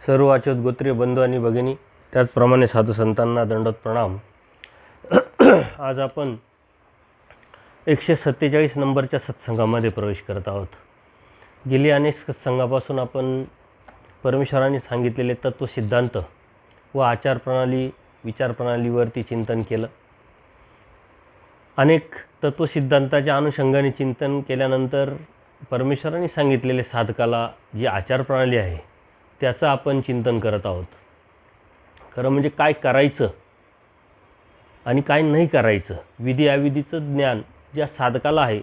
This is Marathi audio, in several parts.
सर्व वाचक गोत्रीय बंधू आणि भगिनी, त्याचप्रमाणे साधू संतांना दंडवत प्रणाम. आज आपण 147 नंबरच्या सत्संगामध्ये प्रवेश करत आहोत. गेली अनेक सत्संगापासून आपण परमेश्वरांनी सांगितलेले तत्वसिद्धांत व आचारप्रणाली विचारप्रणालीवरती चिंतन केलं. अनेक तत्वसिद्धांताच्या अनुषंगाने चिंतन केल्यानंतर परमेश्वरांनी सांगितलेले साधकाला जी आचारप्रणाली आहे त्याचं आपण चिंतन करत आहोत. खरं म्हणजे काय करायचं आणि काय नाही करायचं, विधी अविधीचं ज्ञान ज्या साधकाला आहे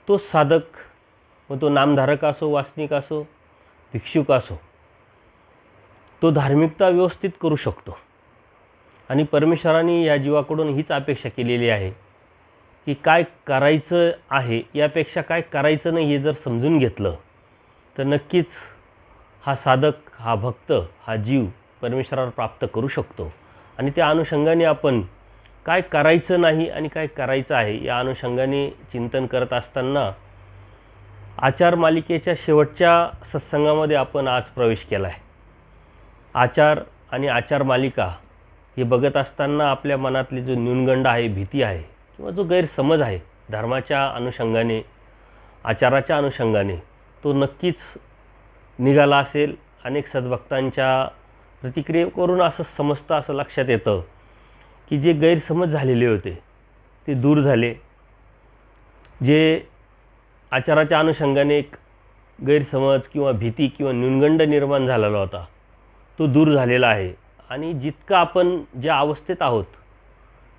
तो साधक, मग तो नामधारक असो, वासनिक असो, भिक्षुक असो, तो धार्मिकता व्यवस्थित करू शकतो. आणि परमेश्वरांनी या जीवाकडून हीच अपेक्षा केलेली आहे की काय करायचं आहे यापेक्षा काय करायचं नाही हे जर समजून घेतलं तर नक्कीच हा साधक, हा भक्त, हा जीव परमेश्वरावर प्राप्त करू शकतो. आणि त्या अनुषंगाने आपण काय करायचं नाही आणि काय करायचं आहे या अनुषंगाने चिंतन करत असताना आचार मालिकेच्या शेवटच्या सत्संगामध्ये आपण आज प्रवेश केला आहे. आचार आणि आचार मालिका हे बघत असताना आपल्या मनातली जो न्यूनगंड आहे, भीती आहे किंवा जो गैरसमज आहे धर्माच्या अनुषंगाने, आचाराच्या अनुषंगाने, तो नक्कीच निघाला असेल. अनेक सद्भक्तांच्या प्रतिक्रियेवरून असं समजतं, असं लक्षात येतं की जे गैरसमज झालेले होते ते दूर झाले. जे आचाराच्या अनुषंगाने एक गैरसमज किंवा भीती किंवा न्यूनगंड निर्माण झालेला होता तो दूर झालेला आहे. आणि जितकं आपण ज्या अवस्थेत आहोत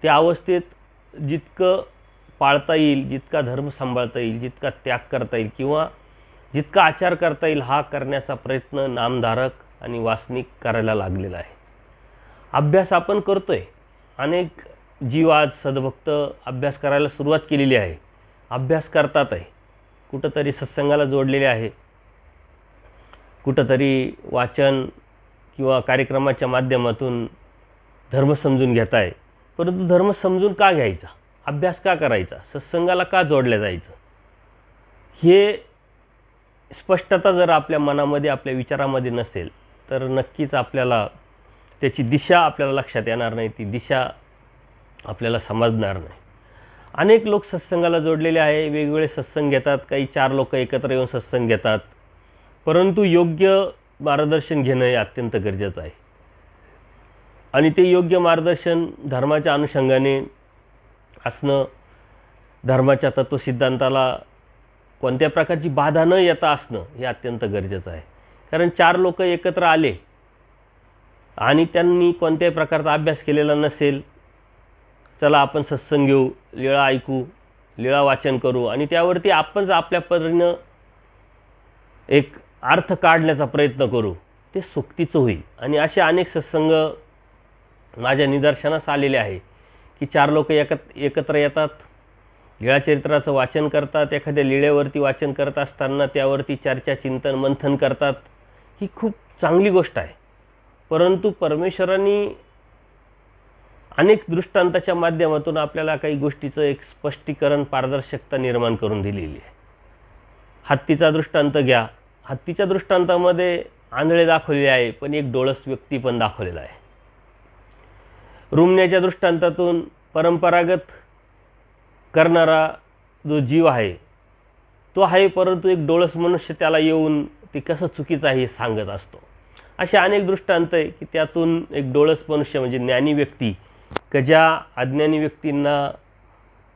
त्या अवस्थेत जितकं पाळता येईल, जितका धर्म सांभाळता येईल, जितका त्याग करता येईल किंवा जितका आचार करता येईल हा करण्याचा प्रयत्न नामधारक आणि वासनिक करायला लागलेला आहे. अभ्यास आपण करतो आहे. अनेक जीव आज सद्भक्त अभ्यास करायला सुरुवात केलेली आहे, अभ्यास करतात आहे, कुठंतरी सत्संगाला जोडलेले आहे, कुठंतरी वाचन किंवा कार्यक्रमाच्या माध्यमातून धर्म समजून घेत आहे. परंतु धर्म समजून का घ्यायचा, अभ्यास का करायचा, सत्संगाला का जोडल्या जायचं, हे स्पष्टता जर आपल्या मनामध्ये, आपल्या विचारामध्ये नसेल तर नक्कीच आपल्याला त्याची दिशा आपल्याला लक्षात येणार नाही, ती दिशा आपल्याला समजणार नाही. अनेक लोक सत्संगाला जोडलेले आहे, वेगवेगळे सत्संग घेतात, काही 4 लोक एकत्र येऊन सत्संग घेतात, परंतु योग्य मार्गदर्शन घेणं हे अत्यंत गरजेचं आहे. आणि ते योग्य मार्गदर्शन धर्माच्या अनुषंगाने असणं, धर्माच्या तत्वसिद्धांताला कोणत्या प्रकारची बाधा न येता असणं हे अत्यंत गरजेचं आहे. कारण 4 लोक एकत्र आले आणि त्यांनी कोणत्याही प्रकारचा अभ्यास केलेला नसेल, चला आपण सत्संग घेऊ, लीळा ऐकू, लीळा वाचन करू आणि त्यावरती आपणच आपल्या परीनं एक अर्थ काढण्याचा प्रयत्न करू, ते सोक्तीचं होईल. आणि असे अनेक सत्संग माझ्या निदर्शनास आलेले आहे की 4 लोक एकत्र येतात, लीळाचरित्राचं वाचन करतात, एखाद्या लीळेवरती वाचन करत असताना त्यावरती चर्चा, चिंतन, मंथन करतात. ही खूप चांगली गोष्ट आहे. परंतु परमेश्वरांनी अनेक दृष्टांताच्या माध्यमातून आपल्याला काही गोष्टीचं एक स्पष्टीकरण, पारदर्शकता निर्माण करून दिलेली आहे. हत्तीचा दृष्टांत घ्या, हत्तीच्या दृष्टांतामध्ये आंधळे दाखवलेले आहे पण एक डोळस व्यक्ती पण दाखवलेला आहे. रुमण्याच्या दृष्टांतातून परंपरागत करणारा जो जीव आहे तो आहे, परंतु एक डोळस मनुष्य त्याला येऊन ते कसं चुकीचं आहे हे सांगत असतो. असे अनेक दृष्टांत आहे की त्यातून एक डोळस मनुष्य म्हणजे ज्ञानी व्यक्ती की ज्या अज्ञानी व्यक्तींना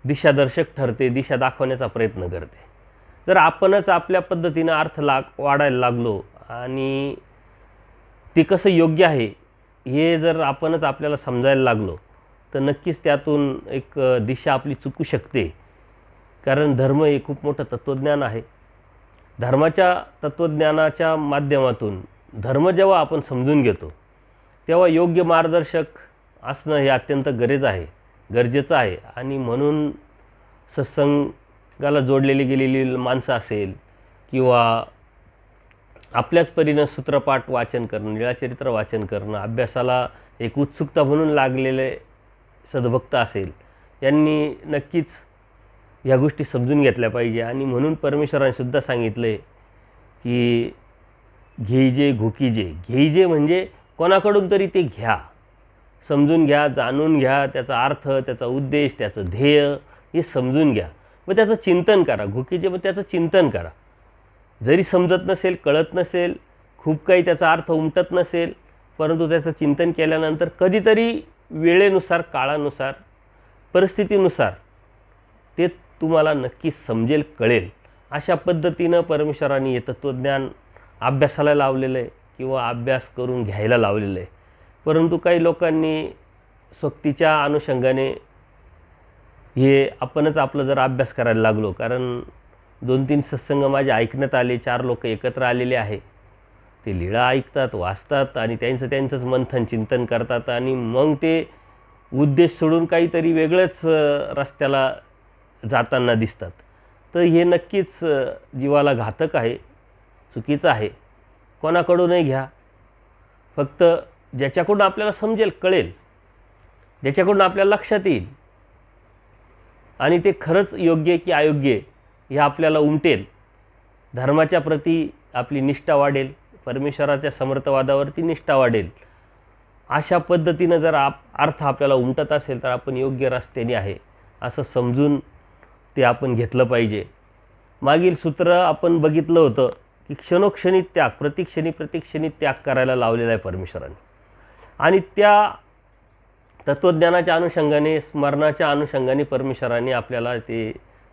दिशादर्शक ठरते, दिशा दाखवण्याचा प्रयत्न करते. जर आपणच आपल्या पद्धतीनं अर्थ वाढायला लागलो आणि ते कसं योग्य आहे हे जर आपणच आपल्याला समजायला लागलो तर नक्कीच त्यातून एक दिशा आपली चुकू शकते. कारण धर्म हे खूप मोठं तत्त्वज्ञान आहे. धर्माच्या तत्त्वज्ञानाच्या माध्यमातून धर्म जेव्हा आपण समजून घेतो तेव्हा योग्य मार्गदर्शक असणं हे अत्यंत गरजेचं आहे. आणि म्हणून सत्संगाला जोडलेली गेलेली माणसं असेल किंवा आपल्याच परीनं सूत्रपाठ वाचन करणं, लीळाचरित्र वाचन करणं, अभ्यासाला एक उत्सुकता म्हणून लागलेले सद्भक्त असेल, यांनी नक्कीच ह्या गोष्टी समजून घेतल्या पाहिजे. आणि म्हणून परमेश्वराने सुद्धा सांगितलं आहे की घेईजे घुकीजे. घेईजे म्हणजे कोणाकडून तरी ते घ्या, समजून घ्या, जाणून घ्या, त्याचा अर्थ, त्याचा उद्देश, त्याचं ध्येय हे समजून घ्या व त्याचं चिंतन करा. घुकीजे मग त्याचं चिंतन करा. जरी समजत नसेल, कळत नसेल, खूप काही त्याचा अर्थ उमटत नसेल, परंतु त्याचं चिंतन केल्यानंतर कधीतरी वेळेनुसार, काळानुसार, परिस्थितीनुसार ते तुम्हाला नक्की समजेल, कळेल. अशा पद्धतीनं परमेश्वरांनी हे तत्त्वज्ञान अभ्यासाला लावलेलं आहे किंवा अभ्यास करून घ्यायला लावलेलं आहे. परंतु काही लोकांनी सोबतीच्या अनुषंगाने हे आपणच आपलं जर अभ्यास करायला लागलो, कारण 2-3 सत्संग माझे ऐकण्यात आले, 4 लोक एकत्र आलेले आहे, ते लीळा ऐकतात, वाचतात आणि त्यांचंच मंथन चिंतन करतात आणि मग ते उद्देश सोडून काहीतरी वेगळंच रस्त्याला जाताना दिसतात. तर हे नक्कीच जीवाला घातक आहे, चुकीचं आहे. कोणाकडूनही घ्या, फक्त ज्याच्याकडून आपल्याला समजेल, कळेल, ज्याच्याकडून आपल्याला लक्षात येईल आणि ते खरंच योग्य की अयोग्य हे आपल्याला उमटेल. धर्माच्या प्रती आपली निष्ठा वाढेल, परमेश्वराच्या समर्थवादावरती निष्ठा वाढेल. अशा पद्धतीनं जर अर्थ आपल्याला उमटत असेल तर आपण योग्य रस्त्याने आहे असं समजून ते आपण घेतलं पाहिजे. मागील सूत्र आपण बघितलं होतं की क्षणोक्षणी त्याग, प्रतिक्षणी त्याग करायला लावलेला आहे परमेश्वराने. आणि त्या तत्त्वज्ञानाच्या अनुषंगाने, स्मरणाच्या अनुषंगाने परमेश्वराने आपल्याला ते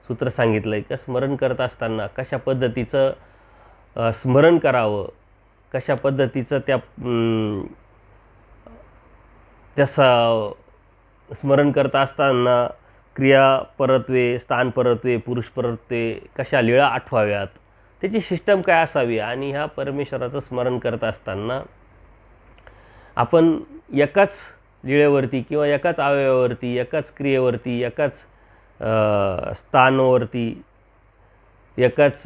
सूत्र सांगितलं आहे की स्मरण करत असताना कशा पद्धतीचं स्मरण करावं, कशा पद्धतीचं त्या स्मरण करत असताना क्रिया परत्वे, स्थान परत्वे, पुरुष परत्वे, कशा लीळा आठवाव्यात, त्याची सिस्टम काय असावी. आणि ह्या परमेश्वराचं स्मरण करत असताना आपण एकाच लीळेवरती किंवा एकाच अवयवावरती, एकाच क्रियेवरती, एकाच स्थानावरती, एकाच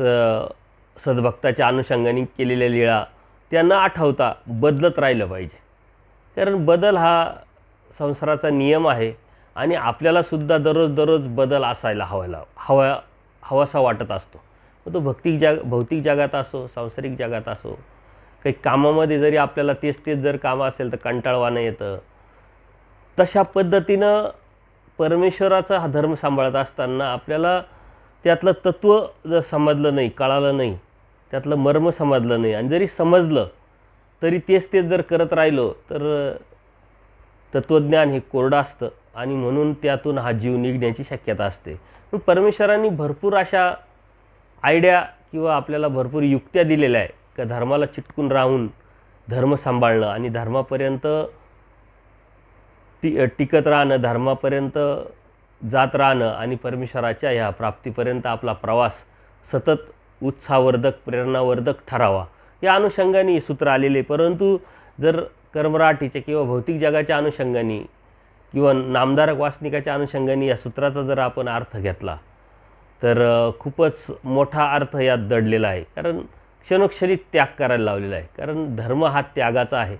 सद्भक्ताच्या अनुषंगाने केलेल्या लीळा त्यांना आठवता बदलत राहिलं पाहिजे. कारण बदल हा संसाराचा नियम आहे आणि आपल्यालासुद्धा दररोज बदल असायला हवासा वाटत असतो. मग तो भौतिक जगात असो, सांसारिक जगात असो, काही कामामध्ये जरी आपल्याला तेच जर कामं असेल तर कंटाळवाणं येतं. तशा पद्धतीनं परमेश्वराचा हा धर्म सांभाळत असताना आपल्याला त्यातलं तत्त्व जर समजलं नाही, कळालं नाही, त्यातलं मर्म समजलं नाही आणि जरी समजलं तरी तेच जर करत राहिलो तर तत्त्वज्ञान हे कोरडं असतं आणि म्हणून त्यातून हा जीव निघण्याची शक्यता असते. पण परमेश्वरांनी भरपूर अशा आयडिया किंवा आपल्याला भरपूर युक्त्या दिलेल्या आहे का धर्माला चिटकून राहून धर्म सांभाळणं आणि धर्मापर्यंत टिकत राहणं, धर्मापर्यंत जात राहणं आणि परमेश्वराच्या ह्या प्राप्तीपर्यंत आपला प्रवास सतत उत्साहवर्धक, प्रेरणावर्धक ठरावा, या अनुषंगाने सूत्र आलेले. परंतु जर कर्मराटीच्या किंवा भौतिक जगाच्या अनुषंगाने किंवा नामधारक वासनिकाच्या अनुषंगाने या सूत्राचा जर आपण अर्थ घेतला तर खूपच मोठा अर्थ यात दडलेला आहे. कारण क्षणोक्षणी त्याग करायला लावलेला आहे. कारण धर्म हा त्यागाचा आहे,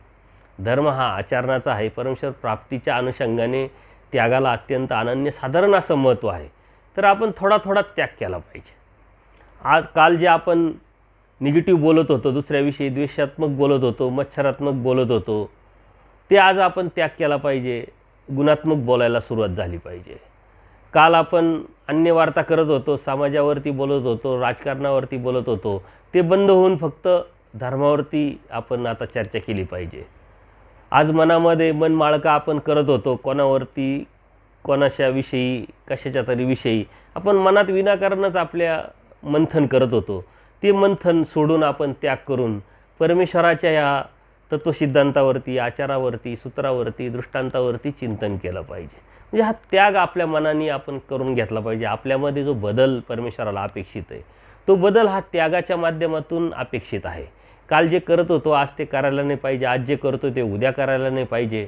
धर्म हा आचरणाचा आहे. परमेश्वर प्राप्तीच्या अनुषंगाने त्यागाला अत्यंत अनन्यसाधारण असं महत्त्व आहे. तर आपण थोडा त्याग केला पाहिजे. काल जे आपण निगेटिव्ह बोलत होतो, दुसऱ्याविषयी द्वेषात्मक बोलत होतो, मच्छरात्मक बोलत होतो, ते आज आपण त्याग केला पाहिजे, गुणात्मक बोलायला सुरुवात झाली पाहिजे. काल आपण अन्य वार्ता करत होतो, समाजावरती बोलत होतो, राजकारणावरती बोलत होतो, ते बंद होऊन फक्त धर्मावरती आपण आता चर्चा केली पाहिजे. आज मनामध्ये मनमाळका आपण करत होतो, कोणावरती, कोणाच्याविषयी, कशाच्या तरी विषयी आपण मनात विनाकारणच आपल्या मंथन करत होतो. ते मंथन सोडून आपण त्याग करून परमेश्वराच्या या तत्त्वसिद्धांतावरती, आचारावरती, सूत्रावरती, दृष्टांतावरती चिंतन केलं पाहिजे. म्हणजे हा त्याग आपल्या मनाने आपण करून घेतला पाहिजे. आपल्यामध्ये जो बदल परमेश्वराला अपेक्षित आहे तो बदल हा त्यागाच्या माध्यमातून अपेक्षित आहे. काल जे करत होतो आज ते करायला नाही पाहिजे, आज जे करतो ते उद्या करायला नाही पाहिजे.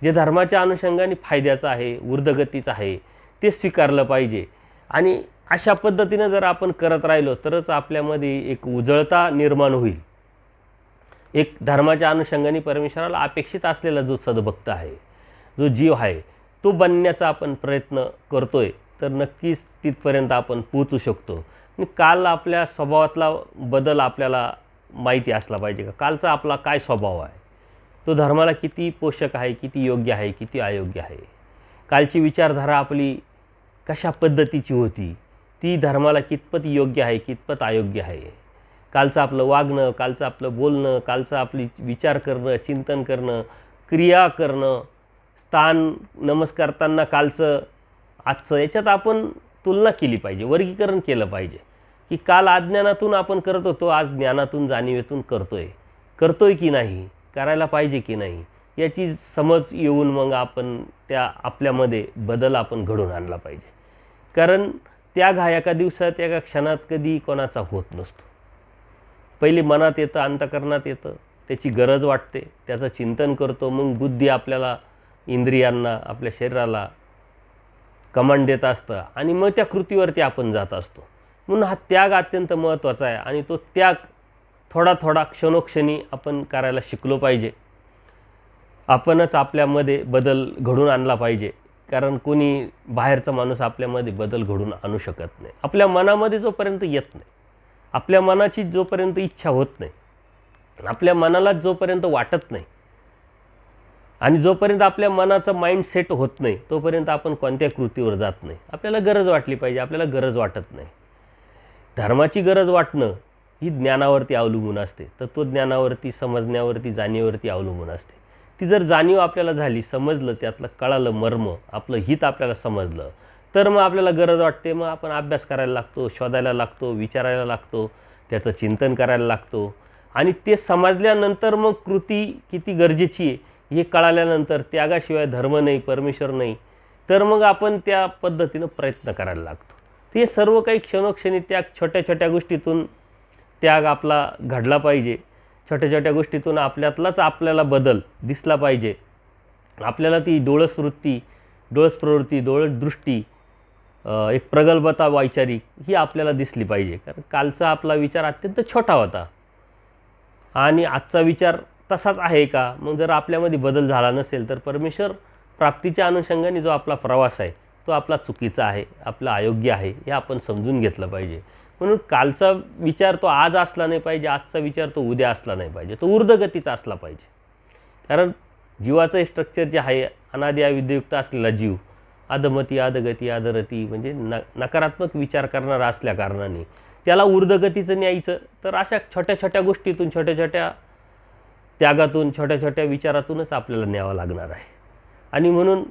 जे धर्माच्या अनुषंगाने फायद्याचं आहे, ऊर्ध्वगतीचं आहे ते स्वीकारलं पाहिजे. आणि अशा पद्धतीनं जर आपण करत राहिलो तरच आपल्यामध्ये एक उजळता निर्माण होईल. एक धर्माच्या अनुषंगाने परमेश्वराला अपेक्षित असलेला जो सद्भक्त आहे, जो जीव आहे, तो बनण्याचा आपण प्रयत्न करतोय तर नक्कीच तिथपर्यंत आपण पोचू शकतो. आणि काल आपल्या स्वभावातला बदल आपल्याला माहिती असला पाहिजे का कालचा आपला काय स्वभाव आहे, तो धर्माला किती पोषक आहे, किती योग्य आहे, किती अयोग्य आहे, कालची विचारधारा आपली कशा पद्धतीची होती, ती धर्माला कितपत योग्य आहे, कितपत अयोग्य आहे, कालचं आपलं वागणं, कालचं आपलं बोलणं, कालचं आपली विचार करणं, चिंतन करणं, क्रिया करणं, स्थान नमस्कारताना कालचं आजचं, याच्यात आपण तुलना केली पाहिजे, वर्गीकरण केलं पाहिजे की काल अज्ञानातून आपण करत होतो, आज ज्ञानातून जाणीवेतून करतोय की नाही, करायला पाहिजे की नाही, याची समज येऊन मग आपण त्या आपल्यामध्ये बदल आपण घडवून आणला पाहिजे. कारण त्याग हा एका दिवसात एका क्षणात कधी कोणाचा होत नसतो. पहिले मनात येतं, अंतःकरणात येतं, त्याची गरज वाटते, त्याचं चिंतन करतो, मग बुद्धी आपल्याला, इंद्रियांना, आपल्या शरीराला कमांड देत असतं आणि मग त्या कृतीवरती आपण जात असतो. म्हणून हा त्याग अत्यंत महत्त्वाचा आहे आणि तो त्याग थोडा थोडा क्षणोक्षणी आपण करायला शिकलो पाहिजे. आपणच आपल्यामध्ये बदल घडवून आणला पाहिजे. कारण कोणी बाहेरचा माणूस आपल्यामध्ये बदल घडवून आणू शकत नाही. आपल्या मनामध्ये जोपर्यंत येत नाही, आपल्या मनाची जोपर्यंत इच्छा होत नाही, आपल्या मनाला जोपर्यंत वाटत नाही आणि जोपर्यंत आपल्या मनाचं माइंड सेट होत नाही, तोपर्यंत आपण कोणत्या कृतीवर जात नाही. आपल्याला गरज वाटली पाहिजे, आपल्याला गरज वाटत नाही. धर्माची गरज वाटणं ही ज्ञानावरती अवलंबून असते, तत्त्वज्ञानावरती, समजण्यावरती, जाणीवरती अवलंबून असते. ती जर जाणीव आपल्याला झाली, समजलं, त्यातलं कळालं मर्म, आपलं हित आपल्याला समजलं, तर मग आपल्याला गरज वाटते, मग आपण अभ्यास करायला लागतो, शोधायला लागतो, विचारायला लागतो, त्याचं चिंतन करायला लागतो. आणि ते समजल्यानंतर मग कृती किती गरजेची आहे हे कळाल्यानंतर त्यागाशिवाय धर्म नाही, परमेश्वर नाही, तर मग आपण त्या पद्धतीनं प्रयत्न करायला लागतो. ते सर्व काही क्षणोक्षणी त्याग, छोट्या छोट्या गोष्टीतून त्याग आपला घडला पाहिजे. छोट्या छोट्या गोष्टीतून आपल्यातलाच आपल्याला बदल दिसला पाहिजे. आपल्याला ती डोळस वृत्ती, डोळस प्रवृत्ती, डोळस दृष्टी, एक प्रगल्भता वैचारिक ही आपल्याला दिसली पाहिजे. कारण कालचा आपला विचार अत्यंत छोटा होता आणि आजचा विचार तसाच आहे का? मग जर आपल्यामध्ये बदल झाला नसेल तर परमेश्वर प्राप्तीच्या अनुषंगाने जो आपला प्रवास आहे तो आपला चुकीचा आहे, आपला अयोग्य आहे, हे आपण समजून घेतलं पाहिजे. म्हणून कालचा विचार तो आज असला नाही पाहिजे, आजचा विचार तो उद्या असला नाही पाहिजे, तो ऊर्ध्वगतीचा असला पाहिजे. कारण जीवाचं स्ट्रक्चर जे आहे, अनादि अविद्युक्त असलेला जीव अधमती, अधगती, अधरती म्हणजे नकारात्मक विचार करणारा असल्या कारणाने त्याला ऊर्ध्वगतीचं न्यायचं तर अशा छोट्या छोट्या गोष्टीतून, छोट्या छोट्या त्यागातून, छोट्या छोट्या विचारातूनच आपल्याला न्यावं लागणार आहे. आणि म्हणून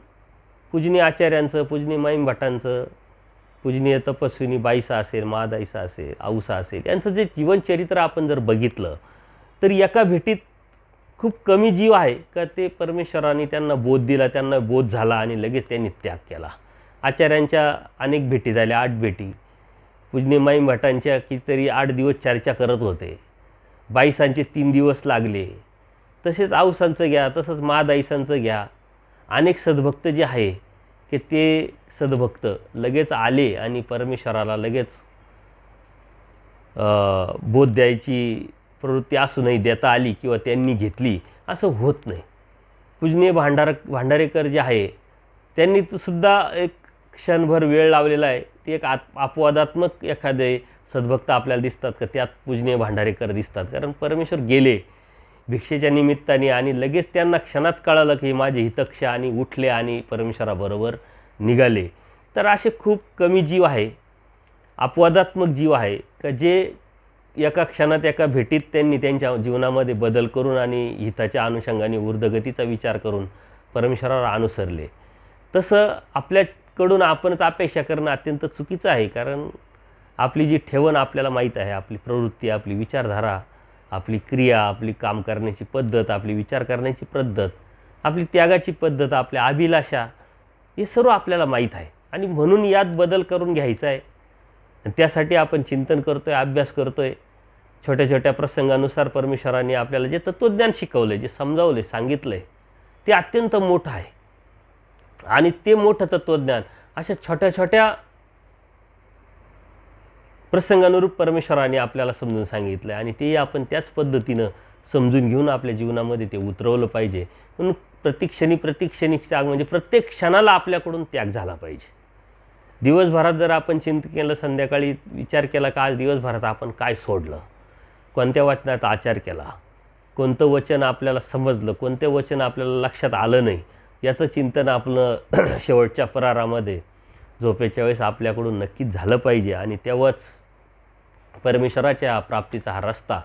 पूजनीय आचार्यांचं, पूजनीय माईम भटांचं, पूजनीय तपस्विनी बाईसा असेल, महादाईसा असेल, आऊसा असेल, यांचं जे जीवनचरित्र आपण जर बघितलं तर एका भेटीत खूप कमी जीव आहे का ते परमेश्वराने त्यांना बोध दिला, त्यांना बोध झाला आणि लगेच त्यांनी त्याग केला. आचार्यांच्या अनेक भेटी झाल्या, 8 भेटी. पूजनीय माईम भटांच्या कितीतरी 8 दिवस चर्चा करत होते. बाईसांचे 3 दिवस लागले. तसेच आऊसांचं घ्या, तसंच महादाईसांचं घ्या. अनेक सद्भक्त जे आहे की ते सद्भक्त लगेच आले आणि परमेश्वराला लगेच बोध द्यायची प्रवृत्ती असूनही देता आली किंवा त्यांनी घेतली, असं होत नाही. पूजनीय भांडारेकर जे आहे त्यांनी सुद्धा एक क्षणभर वेळ लावलेला आहे. ते एक अपवादात्मक एखादे सद्भक्त आपल्याला दिसतात का त्यात पूजनीय भांडारेकर दिसतात. कारण परमेश्वर गेले भिक्षेच्या निमित्ताने आणि लगेच त्यांना क्षणात कळालं की माझे हितक्ष आणि उठले आणि परमेश्वराबरोबर निघाले. तर असे खूप कमी जीव आहे, अपवादात्मक जीव आहे का जे एका क्षणात, एका भेटीत त्यांनी त्यांच्या जीवनामध्ये बदल करून आणि हिताच्या अनुषंगाने ऊर्ध्वगतीचा विचार करून परमेश्वरावर अनुसरले. तसं आपल्याकडून आपणच अपेक्षा करणं अत्यंत चुकीचं आहे. कारण आपली जी ठेवण आपल्याला माहीत आहे, आपली प्रवृत्ती, आपली विचारधारा, आपली क्रिया, आपली काम करण्याची पद्धत, आपली विचार करण्याची पद्धत, आपली त्यागाची पद्धत, आपल्या अभिलाषा, हे सर्व आपल्याला माहीत आहे. आणि म्हणून यात बदल करून घ्यायचा आहे. त्यासाठी आपण चिंतन करतो आहे, अभ्यास करतो आहे. छोट्या छोट्या प्रसंगानुसार परमेश्वराने आपल्याला जे तत्त्वज्ञान शिकवलं आहे, जे समजावलं आहे, सांगितलं आहे, ते अत्यंत मोठं आहे. आणि ते मोठं तत्त्वज्ञान अशा छोट्या छोट्या प्रसंगानुरूप परमेश्वराने आपल्याला समजून सांगितलं आहे आणि ते आपण त्याच पद्धतीनं समजून घेऊन आपल्या जीवनामध्ये ते उतरवलं पाहिजे. म्हणून प्रत्येक त्याग म्हणजे प्रत्येक क्षणाला आपल्याकडून त्याग झाला पाहिजे. दिवसभरात जर आपण चिंतन केलं, संध्याकाळी विचार केला का आज दिवसभरात आपण काय सोडलं, कोणत्या वचनात आचार केला, कोणतं वचन आपल्याला समजलं, कोणते वचन आपल्याला लक्षात आलं नाही, याचं चिंतन आपलं शेवटच्या प्रहारामध्ये झोपेच्या वेळेस आपल्याकडून नक्कीच झालं पाहिजे. आणि तेव्हाच परमेश्वराच्या प्राप्तीचा हा रस्ता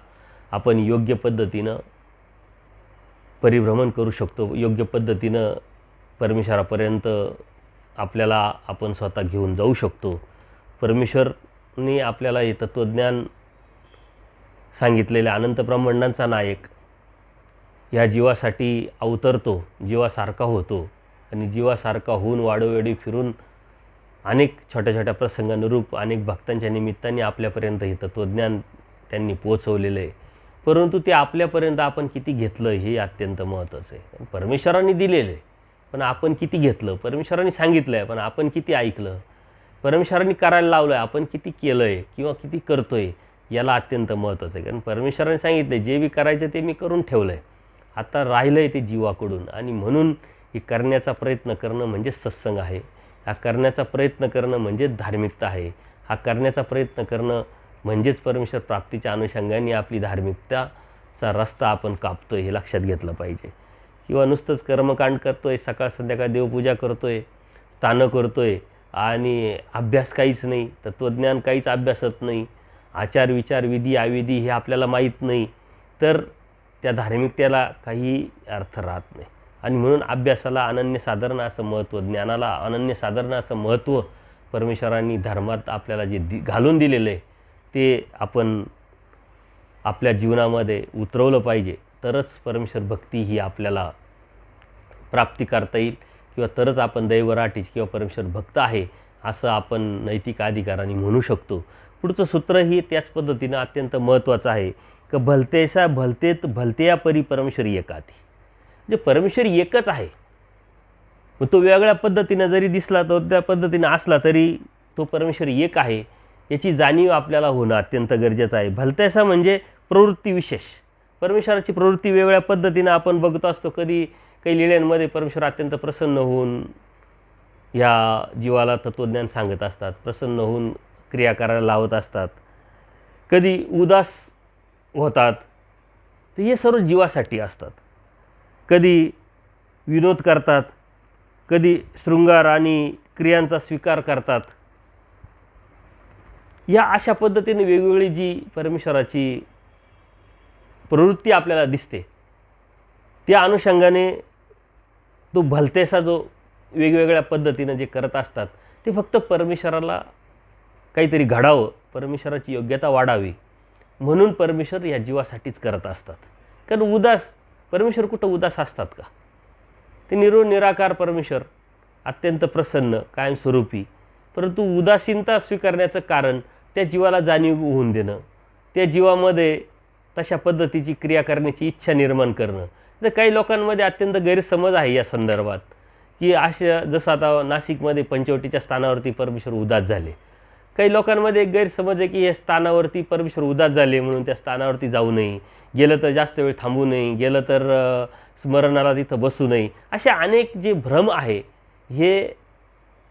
आपण योग्य पद्धतीनं परिभ्रमण करू शकतो, योग्य पद्धतीनं परमेश्वरापर्यंत आपल्याला आपण स्वतः घेऊन जाऊ शकतो. परमेश्वरने आपल्याला हे तत्त्वज्ञान सांगितलेले अनंत ब्रह्मांडांचा नायक ह्या जीवासाठी अवतरतो, जीवासारखा होतो आणि जीवासारखा होऊन वाडोवेडी फिरून अनेक छोट्या छोट्या प्रसंगानुरूप अनेक भक्तांच्या निमित्ताने आपल्यापर्यंत हे तत्त्वज्ञान त्यांनी पोचवलेलं आहे. परंतु ते आपल्यापर्यंत आपण किती घेतलं हे अत्यंत महत्त्वाचं आहे. परमेश्वरांनी दिलेलं आहे, पण आपण किती घेतलं, परमेश्वरांनी सांगितलं आहे पण आपण किती ऐकलं, परमेश्वरांनी करायला लावलं आहे आपण किती केलं आहे किंवा किती करतो आहे, याला अत्यंत महत्त्वाचं आहे. कारण परमेश्वरांनी सांगितलं जे बी करायचं ते मी करून ठेवलं आहे, आता राहिलं आहे ते जीवाकडून. आणि म्हणून हे करण्याचा प्रयत्न करणं म्हणजे सत्संग आहे, हा करण्याचा प्रयत्न करणं म्हणजे धार्मिकता आहे, हा करण्याचा प्रयत्न करणं म्हणजेच परमेश्वर प्राप्तीच्या अनुषंगाने आपली धार्मिकताचा रस्ता आपण कापतो आहे, हे लक्षात घेतलं पाहिजे. किंवा नुसतंच कर्मकांड करतो आहे, सकाळ संध्याकाळ देवपूजा करतो आहे, स्थानं करतो आहे आणि अभ्यास काहीच नाही, तत्त्वज्ञान काहीच अभ्यासत नाही, आचार विचार विधी अविधी हे आपल्याला माहीत नाही, तर त्या धार्मिकतेला काही अर्थ राहत नाही. आणि म्हणून अभ्यासाला अनन्यसाधारण असं महत्त्व, ज्ञानाला अनन्यसाधारण असं महत्त्व परमेश्वरांनी धर्मात आपल्याला जे घालून दिलेलं आहे ते आपण आपल्या जीवनामध्ये उतरवलं पाहिजे. तरच परमेश्वर भक्ती ही आपल्याला प्राप्ती करता येईल किंवा तरच आपण दैवराटीच किंवा परमेश्वर भक्त आहे असं आपण नैतिक अधिकाराने म्हणू शकतो. पुढचं सूत्र ही त्याच पद्धतीनं अत्यंत महत्त्वाचं आहे की भलतेसा भलतेत भलते या परी परमेश्वर एकाती. म्हणजे परमेश्वर एकच आहे, मग तो वेगळ्या पद्धतीनं जरी दिसला तो त्या पद्धतीनं असला तरी तो परमेश्वर एक आहे याची जाणीव आपल्याला होणं अत्यंत गरजेचं आहे. भलतेसा म्हणजे प्रवृत्ती विशेष, परमेश्वराची प्रवृत्ती वेगळ्या पद्धतीनं आपण बघत असतो. कधी काही लिळ्यांमध्ये परमेश्वर अत्यंत प्रसन्न होऊन ह्या जीवाला तत्त्वज्ञान सांगत असतात, प्रसन्न होऊन क्रिया करायला लावत असतात, कधी उदास होतात, तर हे सर्व जीवासाठी असतात. कधी विनोद करतात, कधी शृंगार आणि क्रियांचा स्वीकार करतात. या अशा पद्धतीने वेगवेगळी जी परमेश्वराची प्रवृत्ती आपल्याला दिसते त्या अनुषंगाने तो भलतेसा जो वेगवेगळ्या पद्धतीनं जे करत असतात ते फक्त परमेश्वराला काहीतरी घडावं, परमेश्वराची योग्यता वाढावी म्हणून परमेश्वर या जीवासाठीच करत असतात. कारण उदास परमेश्वर कुठं उदास असतात का? ते निराकार परमेश्वर अत्यंत प्रसन्न कायमस्वरूपी, परंतु उदासीनता स्वीकारण्याचं कारण त्या जीवाला जाणीव होऊन देणं, त्या जीवामध्ये तशा पद्धतीची क्रिया करण्याची इच्छा निर्माण करणं. तर काही लोकांमध्ये अत्यंत गैरसमज आहे या संदर्भात की अशा जसं आता नाशिकमध्ये पंचवटीच्या स्थानावरती परमेश्वर उदास झाले. काही लोकांमध्ये एक गैरसमज आहे की या स्थानावरती परमेश्वर उदास झाले म्हणून त्या स्थानावरती जाऊ नये, गेलं तर जास्त वेळ थांबू नये, गेलं तर स्मरणाला तिथं बसू नये. असे अनेक जे भ्रम आहे हे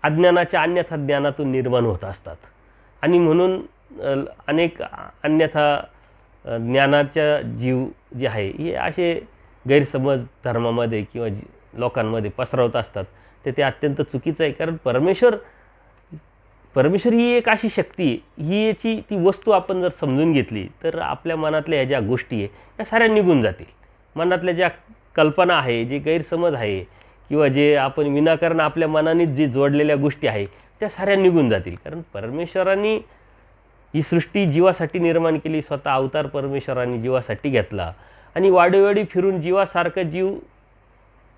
अज्ञानाच्या अन्यथा ज्ञानातून निर्माण होत असतात. आणि म्हणून अनेक अन्यथा ज्ञानाच्या जीव जे आहे हे असे गैरसमज धर्मामध्ये किंवा लोकांमध्ये पसरवत असतात. ते अत्यंत चुकीचं आहे. कारण परमेश्वर ही एक अशी शक्ती आहे, ही याची ती वस्तू आपण जर समजून घेतली तर आपल्या मनातल्या ह्या ज्या गोष्टी आहे त्या साऱ्या निघून जातील. मनातल्या ज्या कल्पना आहे, जे गैरसमज आहे किंवा जे आपण विनाकारण आपल्या मनानेच जे जोडलेल्या गोष्टी आहे त्या साऱ्या निघून जातील. कारण परमेश्वरांनी ही सृष्टी जीवासाठी निर्माण केली, स्वतः अवतार परमेश्वरांनी जीवासाठी घेतला आणि वाडोवेडी फिरून जीव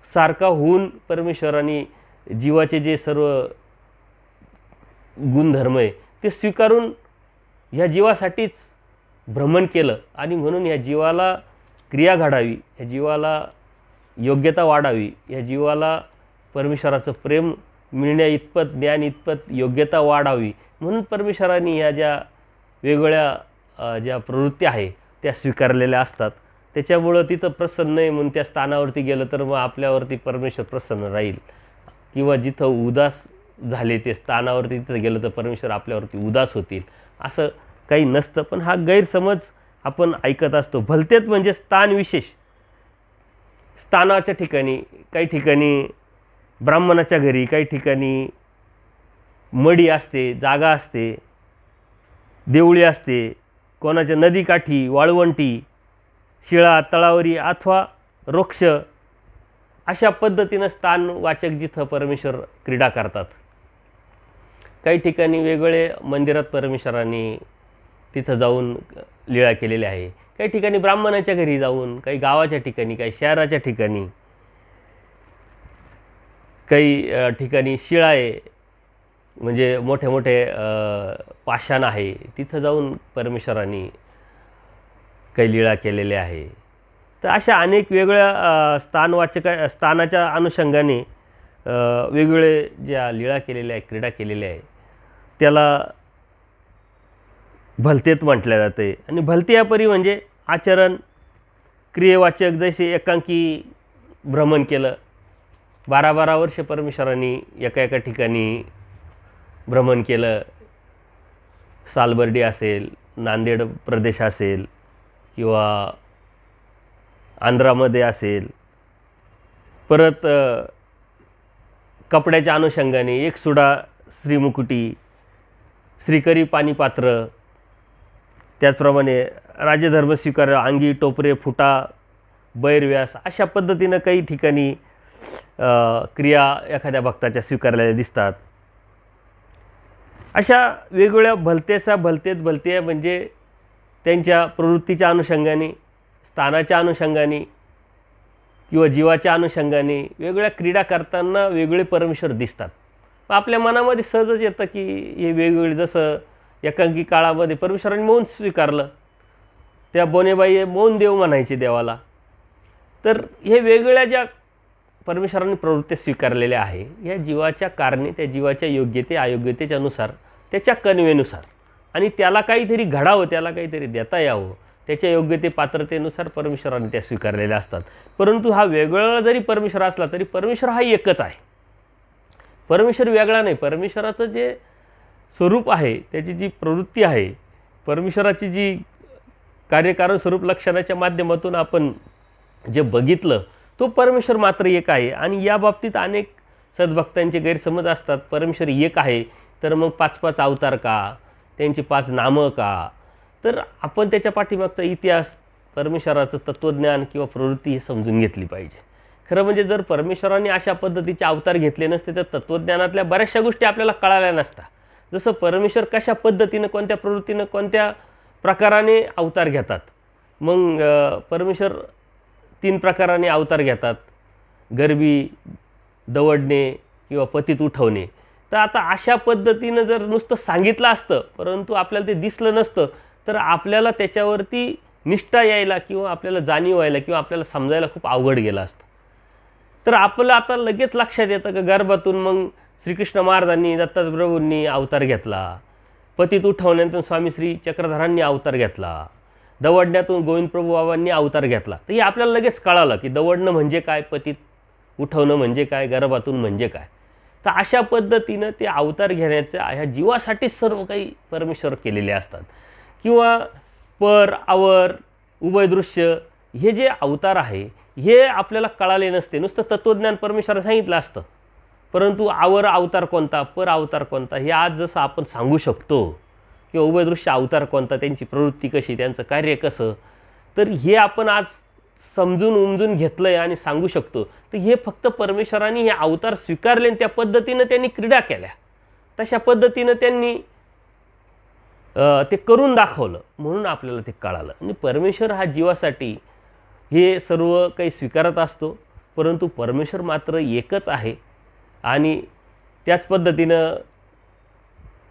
सारखा होऊन परमेश्वरांनी जीवाचे जे सर्व गुणधर्म आहे ते स्वीकारून ह्या जीवासाठीच भ्रमण केलं. आणि म्हणून ह्या जीवाला क्रिया घडावी, ह्या जीवाला योग्यता वाढावी, ह्या जीवाला परमेश्वराचं प्रेम मिळण्या इतपत, ज्ञान इतपत योग्यता वाढावी म्हणून परमेश्वरांनी ह्या ज्या वेगवेगळ्या ज्या प्रवृत्ती आहे त्या स्वीकारलेल्या असतात. त्याच्यामुळं तिथं प्रसन्न आहे म्हणून त्या स्थानावरती गेलं तर मग आपल्यावरती परमेश्वर प्रसन्न राहील, किंवा जिथं उदास झाले ते स्थानावरती तिथं गेलं तर परमेश्वर आपल्यावरती उदास होतील असं काही नसतं. पण हा गैरसमज आपण ऐकत असतो. भलतेच म्हणजे स्थान विशेष. स्थानाच्या ठिकाणी, काही ठिकाणी ब्राह्मणाच्या घरी, काही ठिकाणी मडी असते, जागा असते, देवळी असते, कोणाच्या नदीकाठी, वाळवंटी, शिळा, तळावरी अथवा वृक्ष, अशा पद्धतीनं स्थानवाचक जिथं परमेश्वर क्रीडा करतात. काही ठिकाणी वेगवेगळे मंदिरात परमेश्वरांनी तिथं जाऊन लीळा केलेली आहे. काही ठिकाणी ब्राह्मणाच्या घरी जाऊन, काही गावाच्या ठिकाणी, काही शहराच्या ठिकाणी, काही ठिकाणी शिळा आहे, म्हणजे मोठे मोठे पाषाण आहे, तिथं जाऊन परमेश्वरांनी काही लीळा केलेल्या आहे. तर अशा अनेक वेगळ्या स्थानाच्या अनुषंगाने वेगवेगळे ज्या लीळा केलेल्या आहे, क्रीडा केलेल्या आहे, त्याला भलतेत म्हटलं जाते. आणि भलते या परी म्हणजे आचरण क्रियेवाचक. जसे एकांकी भ्रमण केलं, 12-12 वर्ष परमेश्वरांनी एका एका ठिकाणी भ्रमण केलं. सालबर्डी असेल, नांदेड प्रदेश असेल, किंवा आंध्रामध्ये असेल. परत कपड्याच्या अनुषंगाने एक सुडा, श्रीमुकुटी, श्रीकरी पाणीपात्र, त्याचप्रमाणे राजधर्म स्वीकार, अंगी, टोपरे, फुटा, बैरव्यास, अशा पद्धतीनं काही ठिकाणी क्रिया एखाद्या भक्ताच्या स्वीकारलेल्या दिसतात. अशा वेगवेगळ्या भलते म्हणजे त्यांच्या प्रवृत्तीच्या अनुषंगाने, स्थानाच्या अनुषंगाने किंवा जीवाच्या अनुषंगाने वेगवेगळ्या क्रीडा करताना वेगळे परमेश्वर दिसतात. आपल्या मनामध्ये सहजच येतं की हे वेगवेगळे, जसं एकांकी काळामध्ये परमेश्वरांनी मौन स्वीकारलं, त्या बोनेबाई मौन देव म्हणायचे देवाला. तर हे वेगवेगळ्या ज्या परमेश्वरांनी प्रवृत्ती स्वीकारलेल्या आहे, या जीवाच्या कारणे, त्या जीवाच्या योग्यते अयोग्यतेच्यानुसार, त्याच्या कन्वेनुसार, आणि त्याला काहीतरी घडावं, त्याला काहीतरी देता यावं, त्याच्या योग्यते पात्रतेनुसार परमेश्वरांनी त्या स्वीकारलेल्या असतात. परंतु हा वेगवेगळा जरी परमेश्वर असला तरी परमेश्वर हा एकच आहे. परमेश्वर वेगळा नाही. परमेश्वराचं जे स्वरूप आहे, त्याची जी प्रवृत्ती आहे, परमेश्वराची जी कार्यकारण स्वरूप लक्षणाच्या माध्यमातून आपण जे बघितलं, तो परमेश्वर मात्र एक आहे. आणि या बाबतीत अनेक सद्भक्तांचे गैरसमज असतात. परमेश्वर एक आहे तर मग 5-5 अवतार का, त्यांची 5 नामं का? तर आपण त्याच्या पाठीमागचा इतिहास, परमेश्वराचं तत्त्वज्ञान किंवा प्रवृत्ती हे समजून घेतली पाहिजे. खरं म्हणजे जर परमेश्वराने अशा पद्धतीचे अवतार घेतले नसते तर तत्त्वज्ञानातल्या बऱ्याचशा गोष्टी आपल्याला कळाल्या नसतात. जसं परमेश्वर कशा पद्धतीनं, कोणत्या प्रवृत्तीनं, कोणत्या प्रकाराने अवतार घेतात. मग परमेश्वर 3 प्रकाराने अवतार घेतात: गरबी, दवडणे किंवा पतित उठवणे. तर आता अशा पद्धतीनं जर नुसतं सांगितलं असतं, परंतु आपल्याला ते दिसलं नसतं, तर आपल्याला त्याच्यावरती निष्ठा यायला किंवा आपल्याला जाणीव व्हायला किंवा आपल्याला समजायला खूप अवघड गेलं असतं. तर आपलं आता लगेच लक्षात येतं की गर्भातून मग श्रीकृष्ण महाराजांनी, दत्तात्रय प्रभूंनी अवतार घेतला, पतित उठवण्यातून स्वामी श्री चक्रधरांनी अवतार घेतला, दवडण्यातून गोविंद प्रभू बाबांनी अवतार घेतला. तर हे आपल्याला लगेच कळालं की दवडणं म्हणजे काय, पतित उठवणं म्हणजे काय, गर्भातून म्हणजे काय. तर अशा पद्धतीनं ते अवतार घेण्याच्या ह्या जीवासाठी सर्व काही परमेश्वर केलेले असतात. किंवा पर, आवर, उभयदृश्य, हे जे अवतार आहे हे आपल्याला कळाले नसते. नुसतं तत्त्वज्ञान परमेश्वराने सांगितलं असतं, परंतु आवर अवतार कोणता, पर अवतार कोणता, हे आज जसं आपण सांगू शकतो, किंवा उभयदृश्य अवतार कोणता, त्यांची प्रवृत्ती कशी, त्यांचं कार्य कसं, तर हे आपण आज समजून उमजून घेतलं आहे आणि सांगू शकतो. तर हे फक्त परमेश्वराने हे अवतार स्वीकारले आणि त्या पद्धतीनं त्यांनी क्रीडा केल्या, तशा पद्धतीनं त्यांनी ते करून दाखवलं, म्हणून आपल्याला ते कळालं. आणि परमेश्वर हा जीवासाठी हे सर्व काही स्वीकारत असतो, परंतु परमेश्वर मात्र एकच आहे. आणि त्याच पद्धतीनं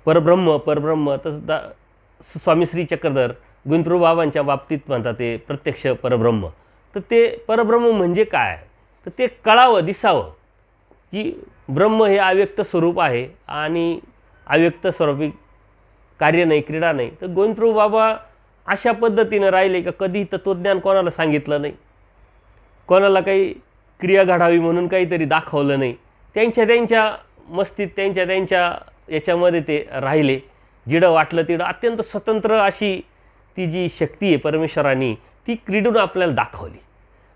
परब्रह्म तसं स्वामी श्री चक्रधर गोविंदप्रभू बाबांच्या बाबतीत म्हणतात ते प्रत्यक्ष परब्रह्म. तर ते परब्रह्म म्हणजे काय, तर ते कळावं, दिसावं की ब्रह्म हे अव्यक्त स्वरूप आहे आणि अव्यक्त स्वरूपी कार्य नाही, क्रीडा नाही. तर गोविंदप्रभू बाबा अशा पद्धतीनं राहिले का कधी तत्त्वज्ञान कोणाला सांगितलं नाही, कोणाला काही क्रिया घडावी म्हणून काहीतरी दाखवलं नाही. त्यांच्या मस्तीत, त्यांच्या याच्यामध्ये ते राहिले. जिडं वाटलं तिडं अत्यंत स्वतंत्र अशी ती जी शक्ती आहे परमेश्वराने ती क्रीडून आपल्याला दाखवली.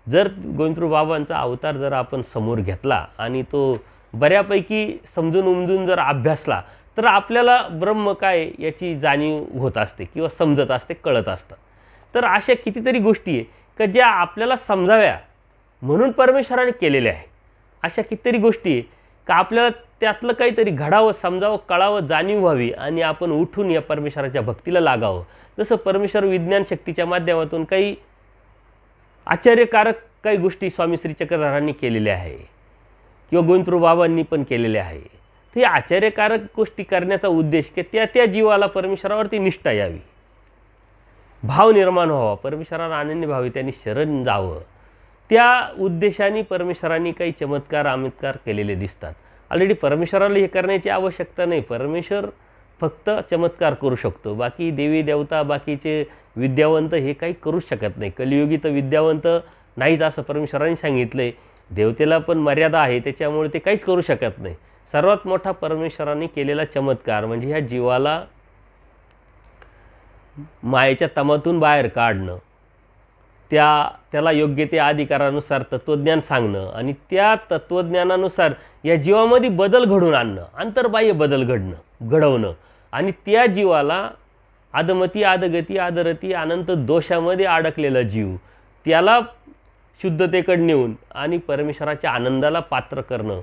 जर गोविंदप्रभू बाबांचा अवतार जर आपण समोर घेतला आणि तो बऱ्यापैकी समजून उमजून जर अभ्यासला तर आपल्याला ब्रह्म काय याची जाणीव होत असते किंवा समजत असते, कळत असतं. तर अशा कितीतरी गोष्टी आहे का ज्या आपल्याला समजाव्या म्हणून परमेश्वराने केलेल्या आहे. अशा कितीतरी गोष्टी आहे का आपल्याला त्यातलं काहीतरी घडावं, समजावं, कळावं, जाणीव व्हावी आणि आपण उठून या परमेश्वराच्या भक्तीला लागावं. जसं परमेश्वर विज्ञान शक्तीच्या माध्यमातून काही आश्चर्यकारक काही गोष्टी स्वामी श्री चक्रधरांनी केलेल्या आहे किंवा गोविंदप्रभू बाबांनी पण केलेल्या आहे. ते आश्चर्यकारक गोष्टी करण्याचा उद्देश की त्या जीवाला परमेश्वरावरती निष्ठा यावी, भाव निर्माण व्हावा, परमेश्वराला अनन्य भावी त्यांनी शरण जावं. त्या उद्देशाने परमेश्वरांनी काही चमत्कार आमितकार केलेले दिसतात. ऑलरेडी परमेश्वराला हे करण्याची आवश्यकता नाही. परमेश्वर फक्त चमत्कार करू शकतो. बाकी देवी देवता बाकीचे विद्यावंत हे काही करूच शकत नाही. कलियुगी तर विद्यावंत नाहीच असं परमेश्वरांनी सांगितलं आहे. देवतेला पण मर्यादा आहे, त्याच्यामुळे ते काहीच करू शकत नाही. सर्वात मोठा परमेश्वरांनी केलेला चमत्कार म्हणजे ह्या जीवाला मायेच्या तमातून बाहेर काढणं, त्याला योग्य ते अधिकारानुसार तत्त्वज्ञान सांगणं आणि त्या तत्त्वज्ञानानुसार या जीवामध्ये बदल घडवून आणणं, अंतर्बाह्य बदल घडवणं आणि त्या जीवाला अधमती, अधगती, अधरती, अनंत दोषामध्ये अडकलेला जीव त्याला शुद्धतेकडे नेऊन आणि परमेश्वराच्या आनंदाला पात्र करणं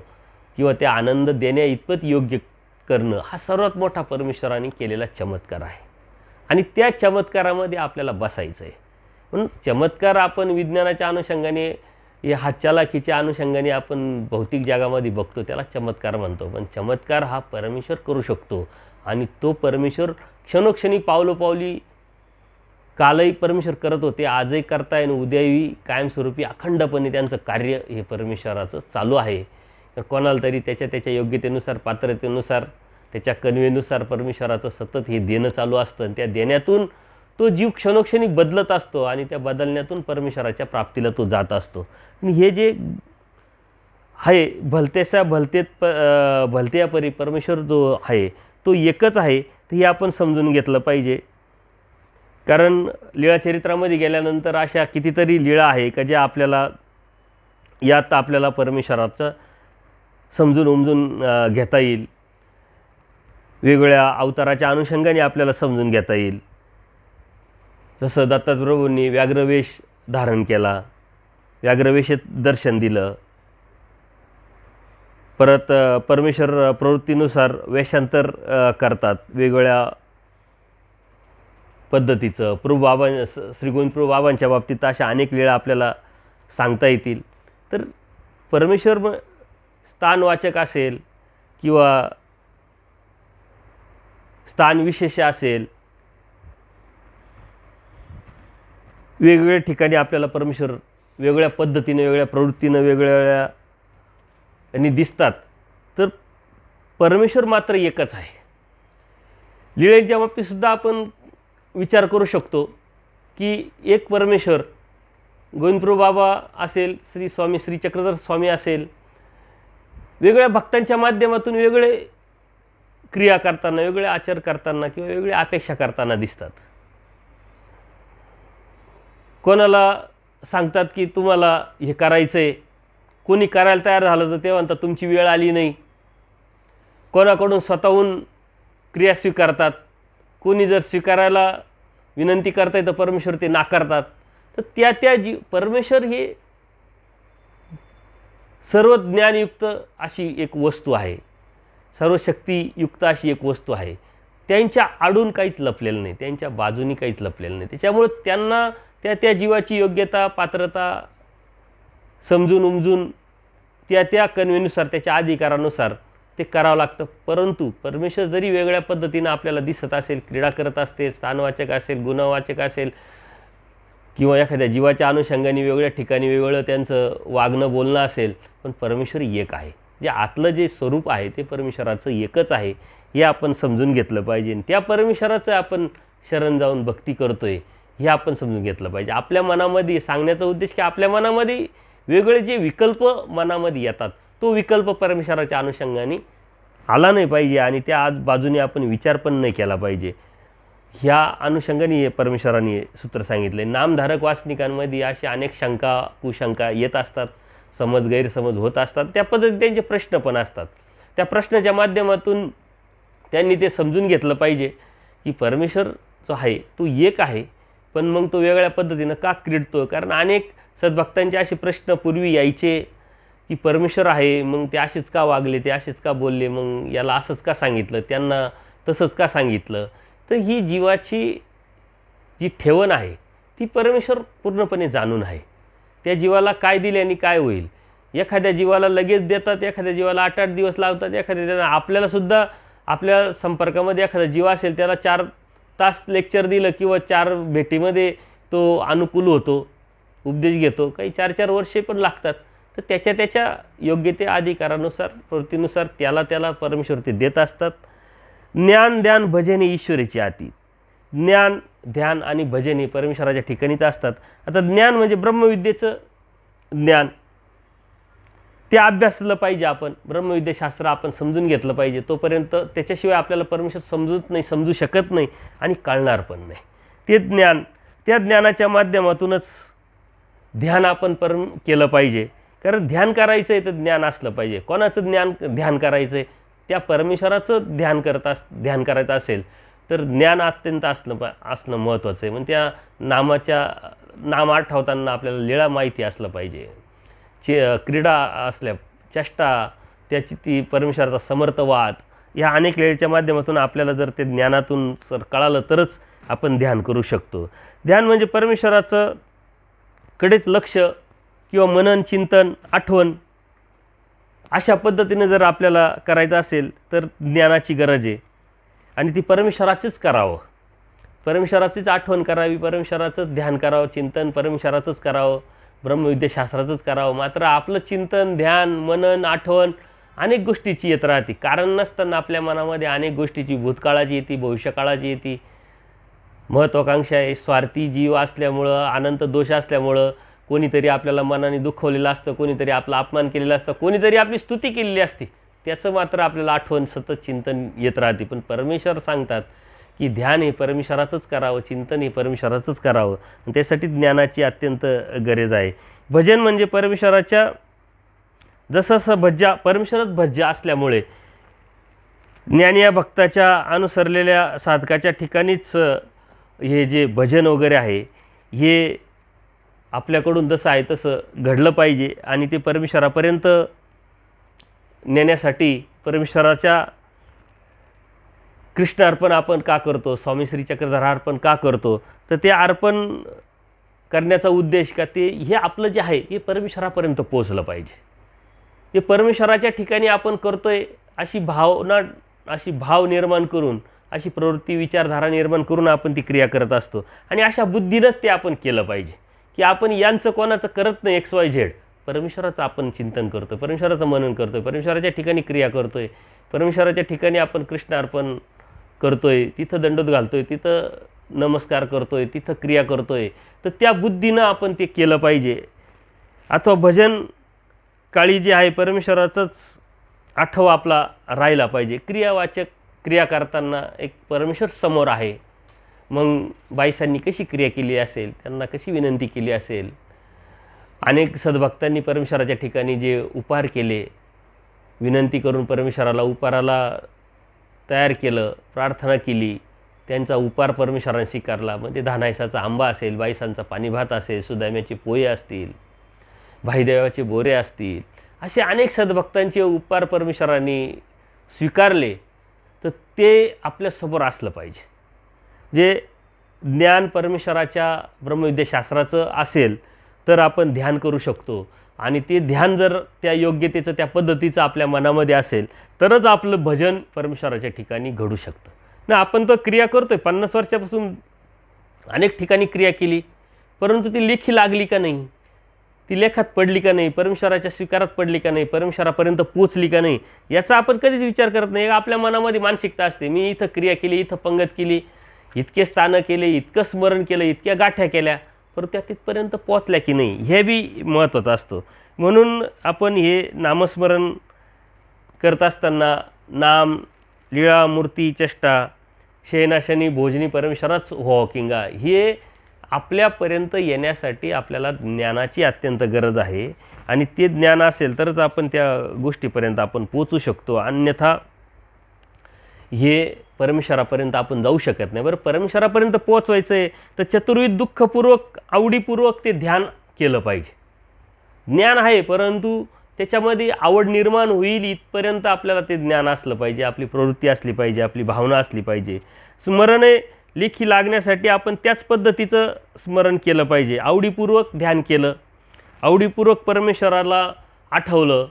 किंवा त्या आनंद देण्या इतपत योग्य करणं हा सर्वात मोठा परमेश्वराने केलेला चमत्कार आहे. आणि त्या चमत्कारामध्ये आपल्याला बसायचं आहे. म्हणून चमत्कार आपण विज्ञानाच्या अनुषंगाने, या हातचालाखीच्या अनुषंगाने आपण भौतिक जगामध्ये बघतो, त्याला चमत्कार म्हणतो. पण चमत्कार हा परमेश्वर करू शकतो आणि तो परमेश्वर क्षणोक्षणी पावलोपावली कालही परमेश्वर करत होते, आजही करताय आणि उद्याही कायमस्वरूपी अखंडपणे त्यांचं कार्य हे परमेश्वराचं चालू आहे. तर कोणाला तरी त्याच्या योग्यतेनुसार, पात्रतेनुसार, त्याच्या कन्वेनुसार परमेश्वराचं सतत हे देणं चालू असतं आणि त्या देण्यातून तो जीव क्षणोक्षणी बदलत असतो आणि त्या बदलण्यातून परमेश्वराच्या प्राप्तीला तो जात असतो. आणि हे जे आहे भलत्या परी परमेश्वर जो आहे तो एकच आहे, तर हे आपण समजून घेतलं पाहिजे. कारण लीळाचरित्रामध्ये गेल्यानंतर अशा कितीतरी लीळा आहे का ज्या आपल्याला परमेश्वराचं समजून उमजून घेता येईल. वेगवेगळ्या अवताराच्या अनुषंगाने आपल्याला समजून घेता येईल. जसं दत्तात्रयप्रभूंनी व्याघ्रवेश धारण केला, व्याघ्रवेशात दर्शन दिलं. परत परमेश्वर प्रवृत्तीनुसार वेषांतर करतात वेगवेगळ्या पद्धतीचं. श्री गोविंदप्रभू बाबांच्या बाबतीत अशा अनेक लीळा आपल्याला सांगता येतील. तर परमेश्वर स्थानवाचक असेल किंवा स्थानविशेष असेल, वेगवेगळ्या ठिकाणी आपल्याला परमेश्वर वेगळ्या पद्धतीने, वेगळ्या प्रवृत्तीनं, वेगवेगळ्या यांनी दिसतात. तर परमेश्वर मात्र एकच आहे. लीळेच्या बाबतीतसुद्धा आपण विचार करू शकतो की एक परमेश्वर गोविंदप्रभू बाबा असेल, स्वामी श्री चक्रधर स्वामी असेल, वेगळ्या भक्तांच्या माध्यमातून वेगळे क्रिया करताना, वेगळे आचार करताना किंवा वेगळ्या अपेक्षा करताना दिसतात. कोणाला सांगतात की तुम्हाला हे करायचं आहे, कोणी करायला तयार झालं तर ते म्हणतात तुमची वेळ आली नाही. कोणाकडून स्वतःहून क्रिया स्वीकारतात, कोणी जर स्वीकारायला विनंती करताय तर परमेश्वर ते नाकारतात. तर त्या परमेश्वर हे सर्व ज्ञानयुक्त अशी एक वस्तू आहे, सर्व शक्तियुक्त अशी एक वस्तू आहे. त्यांच्या आडून काहीच लपलेलं नाही, त्यांच्या बाजूनी काहीच लपलेलं नाही. त्याच्यामुळे त्यांना त्या जीवाची योग्यता, पात्रता समजून उमजून त्या कन्वेनुसार, त्याच्या अधिकारानुसार ते करावं लागतं. परंतु परमेश्वर जरी वेगळ्या पद्धतीनं आपल्याला दिसत असेल, क्रीडा करत असते, स्थानवाचक असेल, गुणवाचक असेल किंवा एखाद्या जीवाच्या अनुषंगाने वेगळ्या ठिकाणी वेगळं त्यांचं वागणं बोलणं असेल, पण परमेश्वर एक आहे. जे आतलं जे स्वरूप आहे ते परमेश्वराचं एकच आहे, हे आपण समजून घेतलं पाहिजे. त्या परमेश्वराचं आपण शरण जाऊन भक्ती करतोय हे आपण समजून घेतलं पाहिजे. आपल्या मनामध्ये सांगण्याचा उद्देश की आपल्या मनामध्ये वेगळे जे विकल्प मनामध्ये येतात, तो विकल्प परमेश्वराच्या अनुषंगाने आला नाही पाहिजे आणि त्या बाजूने आपण विचार पण नाही केला पाहिजे. ह्या अनुषंगाने परमेश्वरांनी हे सूत्र सांगितले. नामधारक वासनिकांमध्ये असे अनेक शंका कुशंका येत असतात, समज गैरसमज होत असतात, त्या पद्धतीने त्यांचे प्रश्न पण असतात. त्या प्रश्नाच्या माध्यमातून त्यांनी ते समजून घेतलं पाहिजे की परमेश्वर जो आहे तो एक आहे, पण मग तो वेगळ्या पद्धतीनं का क्रीडतो. कारण अनेक सद्भक्तांचे असे प्रश्न पूर्वी यायचे की परमेश्वर आहे, मग ते असेच का वागले, ते असेच का बोलले, मग याला असंच का सांगितलं, त्यांना तसंच का सांगितलं. तर ही जीवाची जी ठेवण आहे ती परमेश्वर पूर्णपणे जाणून आहे. त्या जीवाला काय दिले आणि काय होईल. एखाद्या जीवाला लगेच देतात, एखाद्या जीवाला 8-8 दिवस लावतात, एखाद्या आपल्यालासुद्धा आपल्या संपर्कामध्ये एखादा जीव असेल त्याला 4 तास लेक्चर दिलं किंवा 4 भेटीमध्ये तो अनुकूल होतो, उपदेश घेतो, काही 4-4 वर्षे पण लागतात. तर त्याच्या योग्यते अधिकारानुसार प्रवृत्तीनुसार त्याला परमेश्वर ते देत असतात. ज्ञान ध्यान भजन ही ईश्वराची आती. ज्ञान ध्यान आणि भजन हे परमेश्वराच्या ठिकाणीच असतात. आता ज्ञान म्हणजे ब्रह्मविद्येचं ज्ञान, ते अभ्यासलं पाहिजे आपण. ब्रह्मविद्याशास्त्र आपण समजून घेतलं पाहिजे. तोपर्यंत त्याच्याशिवाय आपल्याला परमेश्वर समजू शकत नाही आणि कळणार पण नाही. ते ज्ञान, त्या ज्ञानाच्या माध्यमातूनच ध्यान आपण केलं पाहिजे. कारण ध्यान करायचं आहे तर ज्ञान असलं पाहिजे. कोणाचं ध्यान करायचं आहे, त्या परमेश्वराचं ध्यान करायचं असेल तर ज्ञान अत्यंत असणं महत्त्वाचं आहे. म्हणजे त्या नाम आठवताना आपल्याला लीळा माहिती असलं पाहिजे. क्रीडा असल्या, चेष्टा, त्याची ती परमेश्वराचा समर्थवाद, ह्या अनेक वेळेच्या माध्यमातून आपल्याला जर ते ज्ञानातून कळालं तरच आपण ध्यान करू शकतो. ध्यान म्हणजे परमेश्वराचं कडेच लक्ष किंवा मनन, चिंतन, आठवण अशा पद्धतीने जर आपल्याला करायचं असेल तर ज्ञानाची गरज आहे. आणि ती परमेश्वराचंच करावं, परमेश्वराचीच आठवण करावी, परमेश्वराचंच ध्यान करावं, चिंतन परमेश्वराचंच करावं, ब्रह्मविद्याशास्त्राचंच करावं. मात्र आपलं चिंतन, ध्यान, मनन, आठवण अनेक गोष्टीची येत राहते. कारण नसताना आपल्या मनामध्ये अनेक गोष्टीची भूतकाळाची येते, भविष्यकाळाची येते. महत्त्वाकांक्षा आहे, स्वार्थी जीव असल्यामुळं, अनंत दोष असल्यामुळं कोणीतरी आपल्याला मनाने दुखवलेलं असतं, कोणीतरी आपला अपमान केलेला असतं, कोणीतरी आपली स्तुती केलेली असते. त्याचं मात्र आपल्याला आठवण, सतत चिंतन येत राहते. पण परमेश्वर सांगतात की ध्यान हे परमेश्वराचंच करावं, चिंतन हे परमेश्वराचंच करावं. आणि त्यासाठी ज्ञानाची अत्यंत गरज आहे. भजन म्हणजे परमेश्वराच्या जसं परमेश्वरच भज्य असल्यामुळे ज्ञानी या भक्ताच्या अनुसरलेल्या साधकाच्या ठिकाणीच हे जे भजन वगैरे आहे हे आपल्याकडून जसं आहे तसं घडलं पाहिजे. आणि ते परमेश्वरापर्यंत नेण्यासाठी परमेश्वराच्या कृष्ण अर्पण आपण का करतो, स्वामी श्री चक्रधर अर्पण का करतो, तर ते अर्पण करण्याचा उद्देश का ते हे आपलं जे आहे हे परमेश्वरापर्यंत पोहोचलं पाहिजे. हे परमेश्वराच्या ठिकाणी आपण करतोय अशी भाव निर्माण करून, अशी प्रवृत्ती विचारधारा निर्माण करून आपण ती क्रिया करत असतो. आणि अशा बुद्धीनंच ते आपण केलं पाहिजे की आपण यांचं कोणाचं करत नाही, XYZ, परमेश्वराचं आपण चिंतन करतो, परमेश्वराचं मनन करतोय, परमेश्वराच्या ठिकाणी क्रिया करतोय, परमेश्वराच्या ठिकाणी आपण कृष्ण अर्पण करतोय, तिथं दंडोत घालतोय, तिथं नमस्कार करतोय, तिथं क्रिया करतोय. तर त्या बुद्धीनं आपण ते केलं पाहिजे. अथवा भजन काळी जे आहे परमेश्वराचंच आठवा आपला राहिला पाहिजे. क्रियावाचक क्रिया करताना एक परमेश्वर समोर आहे. मग बाईसांनी कशी क्रिया केली असेल, त्यांना कशी विनंती केली असेल. अनेक सद्भक्तांनी परमेश्वराच्या ठिकाणी जे उपहार केले, विनंती करून परमेश्वराला उपहाराला तयार केलं, प्रार्थना केली, त्यांचा उपहार परमेश्वराने स्वीकारला. म्हणजे धानायसाचा आंबा असेल, बाईसांचा पाणीभात असेल, सुदाम्याचे पोहे असतील, भाईदेवाचे बोरे असतील, असे अनेक सद्भक्तांचे उपहार परमेश्वराने स्वीकारले. तर ते आपल्यासमोर असलं पाहिजे. जे ज्ञान परमेश्वराच्या ब्रह्मविद्याशास्त्राचं असेल तर आपण ध्यान करू शकतो. आणि ते ध्यान जर त्या योग्यतेचं, त्या पद्धतीचं आपल्या मनामध्ये असेल तरच आपलं भजन परमेश्वराच्या ठिकाणी घडू शकतं. ना आपण तर क्रिया करतोय, 50 वर्षापासून अनेक ठिकाणी क्रिया केली, परंतु ती लेखी लागली का नाही, ती लेखात पडली का नाही, परमेश्वराच्या स्वीकारात पडली का नाही, परमेश्वरापर्यंत पोचली का नाही, याचा आपण कधीच विचार करत नाही. आपल्या मनामध्ये मानसिकता असते, मी इथं क्रिया केली, इथं पंगत केली, इतके स्थानं केले, इतकं स्मरण केलं, इतक्या गाठ्या केल्या, परंतु त्या तिथपर्यंत पोचल्या की नाही हे बी महत्त्वाचं असतं. म्हणून आपण हे नामस्मरण करत असताना नाम, लीळा, मूर्ती, चेष्टा शयनाशनी भोजनी परमेश्वराच व्हावं किंगा, हे आपल्यापर्यंत येण्यासाठी आपल्याला ज्ञानाची अत्यंत गरज आहे. आणि ते ज्ञान असेल तरच आपण त्या गोष्टीपर्यंत आपण पोचू शकतो, अन्यथा हे परमेश्वरापर्यंत आपण जाऊ शकत नाही. बरं, परमेश्वरापर्यंत पोचवायचं आहे तर चतुर्विध दुःखपूर्वक आवडीपूर्वक ते ध्यान केलं पाहिजे. ज्ञान आहे परंतु त्याच्यामध्ये आवड निर्माण होईल इथपर्यंत आपल्याला ते ज्ञान असलं पाहिजे, आपली प्रवृत्ती असली पाहिजे, आपली भावना असली पाहिजे. स्मरणे लेखी लागण्यासाठी आपण त्याच पद्धतीचं स्मरण केलं पाहिजे. आवडीपूर्वक ध्यान केलं, आवडीपूर्वक परमेश्वराला आठवलं,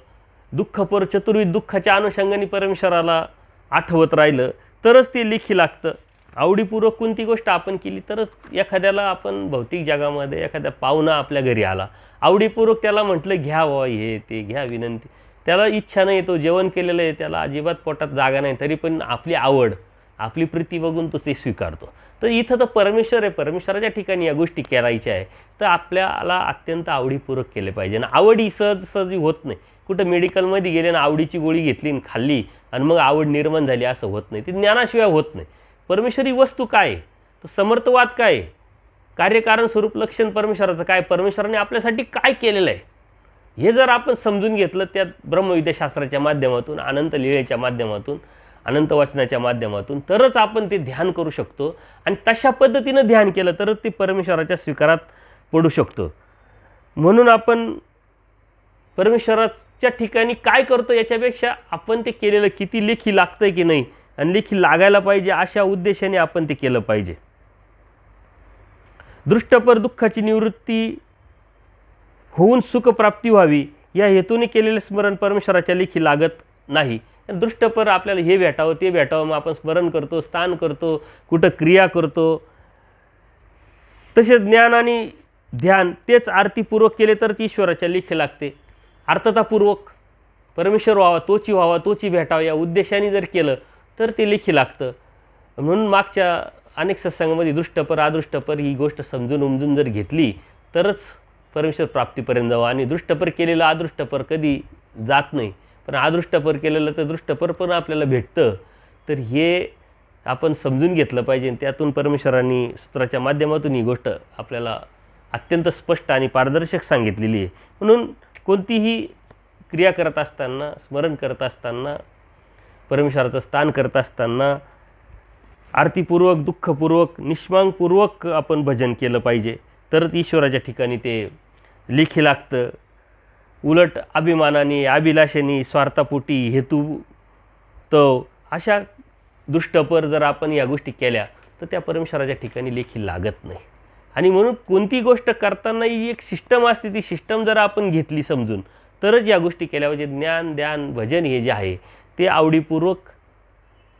दुःखपर चतुर्विध दुःखाच्या अनुषंगाने परमेश्वराला आठवत राहिलं तरच ते लेखी लागतं. आवडीपूर्वक कोणती गोष्ट आपण केली तरच एखाद्याला आपण भौतिक जगामध्ये एखाद्या पाहुणा आपल्या घरी आला, आवडीपूर्वक त्याला म्हटलं घ्या बाबा हे ते घ्या विनंती, त्याला इच्छा नाही, तो जेवण केलेलं आहे, त्याला अजिबात पोटात जागा नाही, तरी पण आपली आवड आपली प्रीती बघून तो ते स्वीकारतो. तर इथं तर परमेश्वर आहे, परमेश्वराच्या ठिकाणी या गोष्टी करायच्या आहे तर आपल्याला अत्यंत आवडीपूर्वक केले पाहिजे. आणि आवड ही सहजी होत नाही. कुठं मेडिकलमध्ये गेले ना आवडीची गोळी घेतली आणि खाल्ली आणि मग आवड निर्माण झाली असं होत नाही. ती ज्ञानाशिवाय होत नाही. परमेश्वरी वस्तू काय आहे, तो समर्थवाद काय आहे, कार्यकारण स्वरूप लक्षण परमेश्वराचं काय, परमेश्वराने आपल्यासाठी काय केलेलं आहे, हे जर आपण समजून घेतलं त्यात ब्रह्मविद्याशास्त्राच्या माध्यमातून, अनंत लीळेच्या माध्यमातून, अनंत वचनाच्या माध्यमातून, तरच आपण ते ध्यान करू शकतो. आणि तशा पद्धतीनं ध्यान केलं तरच ते परमेश्वराच्या स्वीकारात पडू शकतो. म्हणून आपण परमेश्वराच्या ठिकाणी काय करतो याच्यापेक्षा आपण ते केलेलं किती लेखी लागतंय की नाही आणि लेखी लागायला पाहिजे अशा उद्देशाने आपण ते केलं पाहिजे. दृष्टपर दुःखाची निवृत्ती होऊन सुखप्राप्ती व्हावी या हेतूने केलेले स्मरण परमेश्वराच्या लेखी लागत नाही. दृष्टपर आपल्याला हे भेटावं ते भेटावं मग आपण स्मरण करतो, स्थान करतो, कुठं क्रिया करतो. तसेच ज्ञान आणि ध्यान तेच आरतीपूर्वक केले तर ती ईश्वराच्या लेखी लागते. अर्थतापूर्वक परमेश्वर व्हावा तोची भेटावा या उद्देशाने जर केलं तर ते लेखी लागतं. म्हणून मागच्या अनेक सत्संगामध्ये दृष्टपर अदृष्टपर ही गोष्ट समजून उमजून जर घेतली तरच परमेश्वर प्राप्तीपर्यंत जावं. आणि दृष्टपर केलेलं अदृष्टपर कधी जात नाही, पण अदृष्टपर केलेलं तर दृष्टपर पण आपल्याला भेटतं. तर हे आपण समजून घेतलं पाहिजे. त्यातून परमेश्वरांनी सूत्राच्या माध्यमातून ही गोष्ट आपल्याला अत्यंत स्पष्ट आणि पारदर्शक सांगितलेली आहे. म्हणून कोणतीही क्रिया करत असताना, स्मरण करत असताना, परमेश्वराचं स्थान करत असताना आरतीपूर्वक, दुःखपूर्वक, निष्मांगपूर्वक आपण भजन केलं पाहिजे तरच ईश्वराच्या ठिकाणी ते लेखी लागतं. उलट अभिमानाने, अभिलाषेने, स्वार्थापोटी, हेतू तो अशा दृष्टपर जर आपण या गोष्टी केल्या तर त्या परमेश्वराच्या ठिकाणी लेखी लागत नाही. आणि म्हणून कोणती गोष्ट करताना ही एक सिस्टम असते, ती सिस्टम जर आपण घेतली समजून तरच या गोष्टी केल्या पाहिजे. ज्ञान, ध्यान, भजन हे जे आहे ते आवडीपूर्वक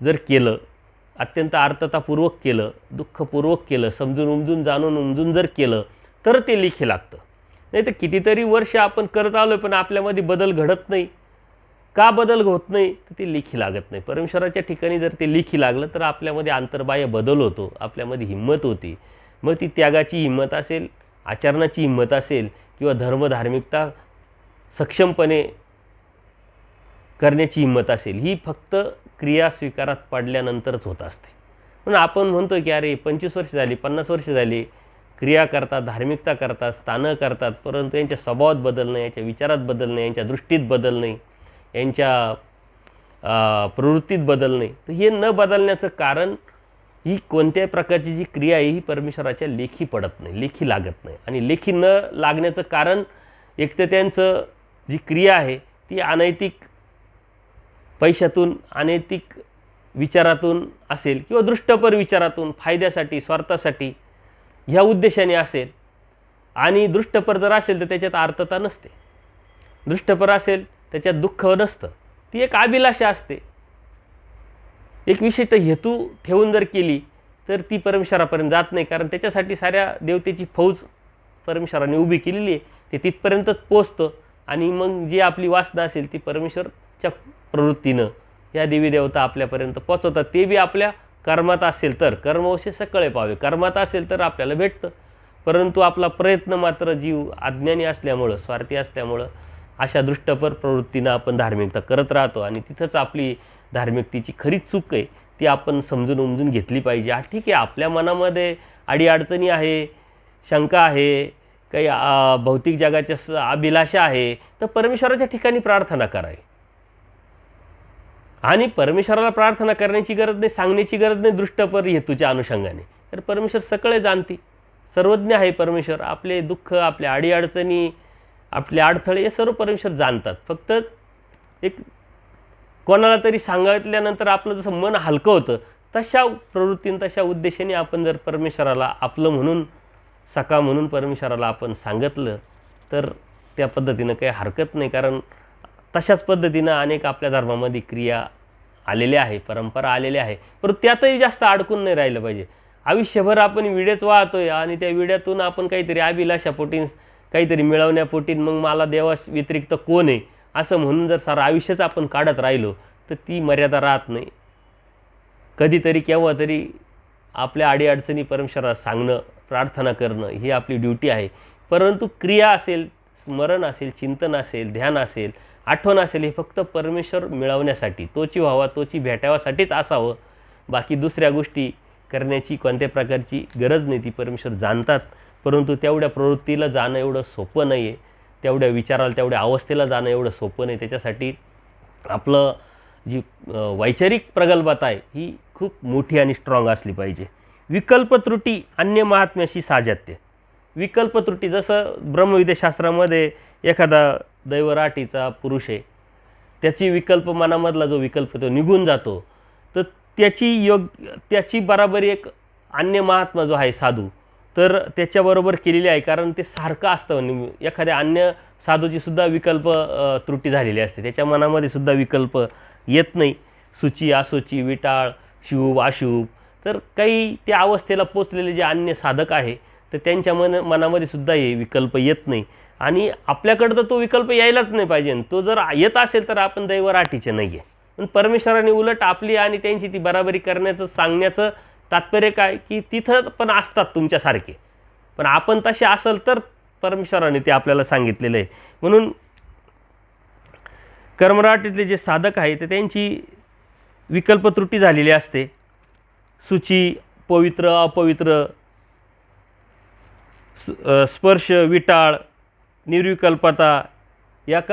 जर केलं, अत्यंत आर्ततापूर्वक केलं, दुःखपूर्वक केलं, समजून उमजून जाणून उमजून जर केलं तर ते लेखी लागतं. नाही तर कितीतरी वर्ष आपण करत आलो पण आपल्यामध्ये बदल घडत नाही. का बदल होत नाही तर ते लेखी लागत नाही. परमेश्वराच्या ठिकाणी जर ते लेखी लागलं तर आपल्यामध्ये अंतर्बाह्य बदल होतो, आपल्यामध्ये हिंमत होती. मग ती त्यागाची हिंमत असेल, आचरणाची हिंमत असेल किंवा धर्मधार्मिकता सक्षमपणे करण्याची हिंमत असेल, ही फक्त क्रिया स्वीकारात पडल्यानंतरच होत असते. म्हणून आपण म्हणतो की अरे 25 वर्ष झाली, 50 वर्ष झाली, क्रिया करतात, धार्मिकता करतात, स्थानं करतात, परंतु यांच्या स्वभावात बदल नाही, यांच्या विचारात बदल नाही, यांच्या दृष्टीत बदल नाही, यांच्या प्रवृत्तीत बदल नाही. तर हे न बदलण्याचं कारण ही कोणत्याही प्रकारची जी क्रिया आहे ही परमेश्वराच्या लेखी पडत नाही, लेखी लागत नाही. आणि लेखी न लागण्याचं कारण एक तर त्यांचं जी क्रिया आहे ती अनैतिक पैशातून, अनैतिक विचारातून असेल किंवा दृष्टपर विचारातून, फायद्यासाठी, स्वार्थासाठी, ह्या उद्देशाने असेल. आणि दृष्टपर जर असेल तर त्याच्यात अर्थता नसते, दृष्टपर असेल त्याच्यात दुःख नसतं, ती एक अभिलाषा असते. एक विशिष्ट हेतू ठेवून जर केली तर ती परमेश्वरापर्यंत जात नाही, कारण त्याच्यासाठी साऱ्या देवतेची फौज परमेश्वराने उभी केलेली आहे, ते तिथपर्यंतच पोचतं. आणि मग जी आपली वासना असेल ती परमेश्वरच्या प्रवृत्तीनं या देवी देवता आपल्यापर्यंत पोचवतात. ते बी आपल्या कर्मात असेल तर, कर्मवशे सकळे पावे, कर्मात असेल तर आपल्याला भेटतं. परंतु आपला प्रयत्न मात्र जीव अज्ञानी असल्यामुळं, स्वार्थी असल्यामुळं अशा दृष्टपर प्रवृत्तीनं आपण धार्मिकता करत राहतो. आणि तिथंच आपली धार्मिकतेची खरी चूक आहे. ती आपण समजून उमजून घेतली पाहिजे. ठीक आहे, आपल्या मनामध्ये अडीअडचणी आहे, शंका आहे, काही भौतिक जगाच्या अभिलाषा आहे, तर परमेश्वराच्या ठिकाणी प्रार्थना करावी. आणि परमेश्वराला प्रार्थना करण्याची गरज नाही, सांगण्याची गरज नाही दृष्टपर हेतूच्या अनुषंगाने. तर परमेश्वर सगळे जाणते, सर्वज्ञ आहे परमेश्वर. आपले दुःख, आपल्या अडीअडचणी, आपले अडथळे हे सर्व परमेश्वर जाणतात. फक्त एक कोणाला तरी सांगितल्यानंतर आपलं जसं मन हलकं होतं, तशा प्रवृत्तीने, तशा उद्देशाने आपण जर परमेश्वराला आपलं म्हणून, सखा म्हणून परमेश्वराला आपण सांगितलं, तर त्या पद्धतीनं काही हरकत नाही. कारण तशाच पद्धतीनं अनेक आपल्या धर्मामध्ये क्रिया आलेल्या आहे, परंपरा आलेल्या आहे. परंतु त्यातही जास्त अडकून नाही राहिलं पाहिजे. आयुष्यभर आपण विड्याच वाहतोय आणि त्या विड्यातून आपण काहीतरी अभिलाषापोटी, काहीतरी मिळवण्यापोटी, मग मला देवा व्यतिरिक्त कोण आहे असं म्हणून जर सारं आयुष्यच आपण काढत राहिलो, तर ती मर्यादा राहत नाही. कधीतरी केव्हा तरी आपल्या अडीअडचणी परमेश्वराला सांगणं, प्रार्थना करणं ही आपली ड्युटी आहे. परंतु क्रिया असेल, स्मरण असेल, चिंतन असेल, ध्यान असेल, आठवण असेल, हे फक्त परमेश्वर मिळवण्यासाठी, तोची व्हावा, तोची भेटावासाठीच असावं. बाकी दुसऱ्या गोष्टी करण्याची कोणत्या प्रकारची गरज नाही, ती परमेश्वर जाणतात. परंतु तेवढ्या प्रवृत्तीला जाणं एवढं सोपं नाही आहे, तेवढ्या विचाराला, तेवढ्या अवस्थेला जाणं एवढं सोपं नाही. त्याच्यासाठी आपलं जी वैचारिक प्रगल्भता आहे ही खूप मोठी आणि स्ट्रॉंग असली पाहिजे. विकल्प त्रुटी अन्य महात्म्याशी साजात्य. विकल्प त्रुटी, जसं ब्रह्मविद्याशास्त्रामध्ये एखादा दैवराटीचा पुरुष आहे, त्याची विकल्प, मनामधला जो विकल्प तो निघून जातो, तर त्याची बराबरी एक अन्य महात्मा जो आहे साधू, तर त्याच्याबरोबर केलेली आहे. कारण ते सारखं असतं. एखाद्या अन्य साधूची सुद्धा विकल्प त्रुटी झालेली असते, त्याच्या मनामध्ये सुद्धा विकल्प येत नाही. शुची, अशुची, विटाळ, शुभ, अशुभ. तर काही त्या अवस्थेला पोचलेले जे अन्य साधक आहे, तर त्यांच्या मनामध्ये सुद्धा हे विकल्प येत नाही. आणि आपल्याकडं तर तो विकल्प यायलाच नाही पाहिजे. तो जर येत असेल तर आपण दैवराटीचे नाही आहे. पण परमेश्वराने उलट आपली आणि त्यांची ती बराबरी करण्याचं, सांगण्याचं तात्पर्य काय, की तिथं पण असतात तुमच्यासारखे, पण आपण तसे असेल तर परमेश्वराने ते आपल्याला सांगितलेलं आहे. म्हणून कर्मराटीतले जे साधक आहे ते त्यांची विकल्प त्रुटी झालेली असते. शुची, पवित्र, अपवित्र, स्पर्श, विटाळ, निर्विकल्पता,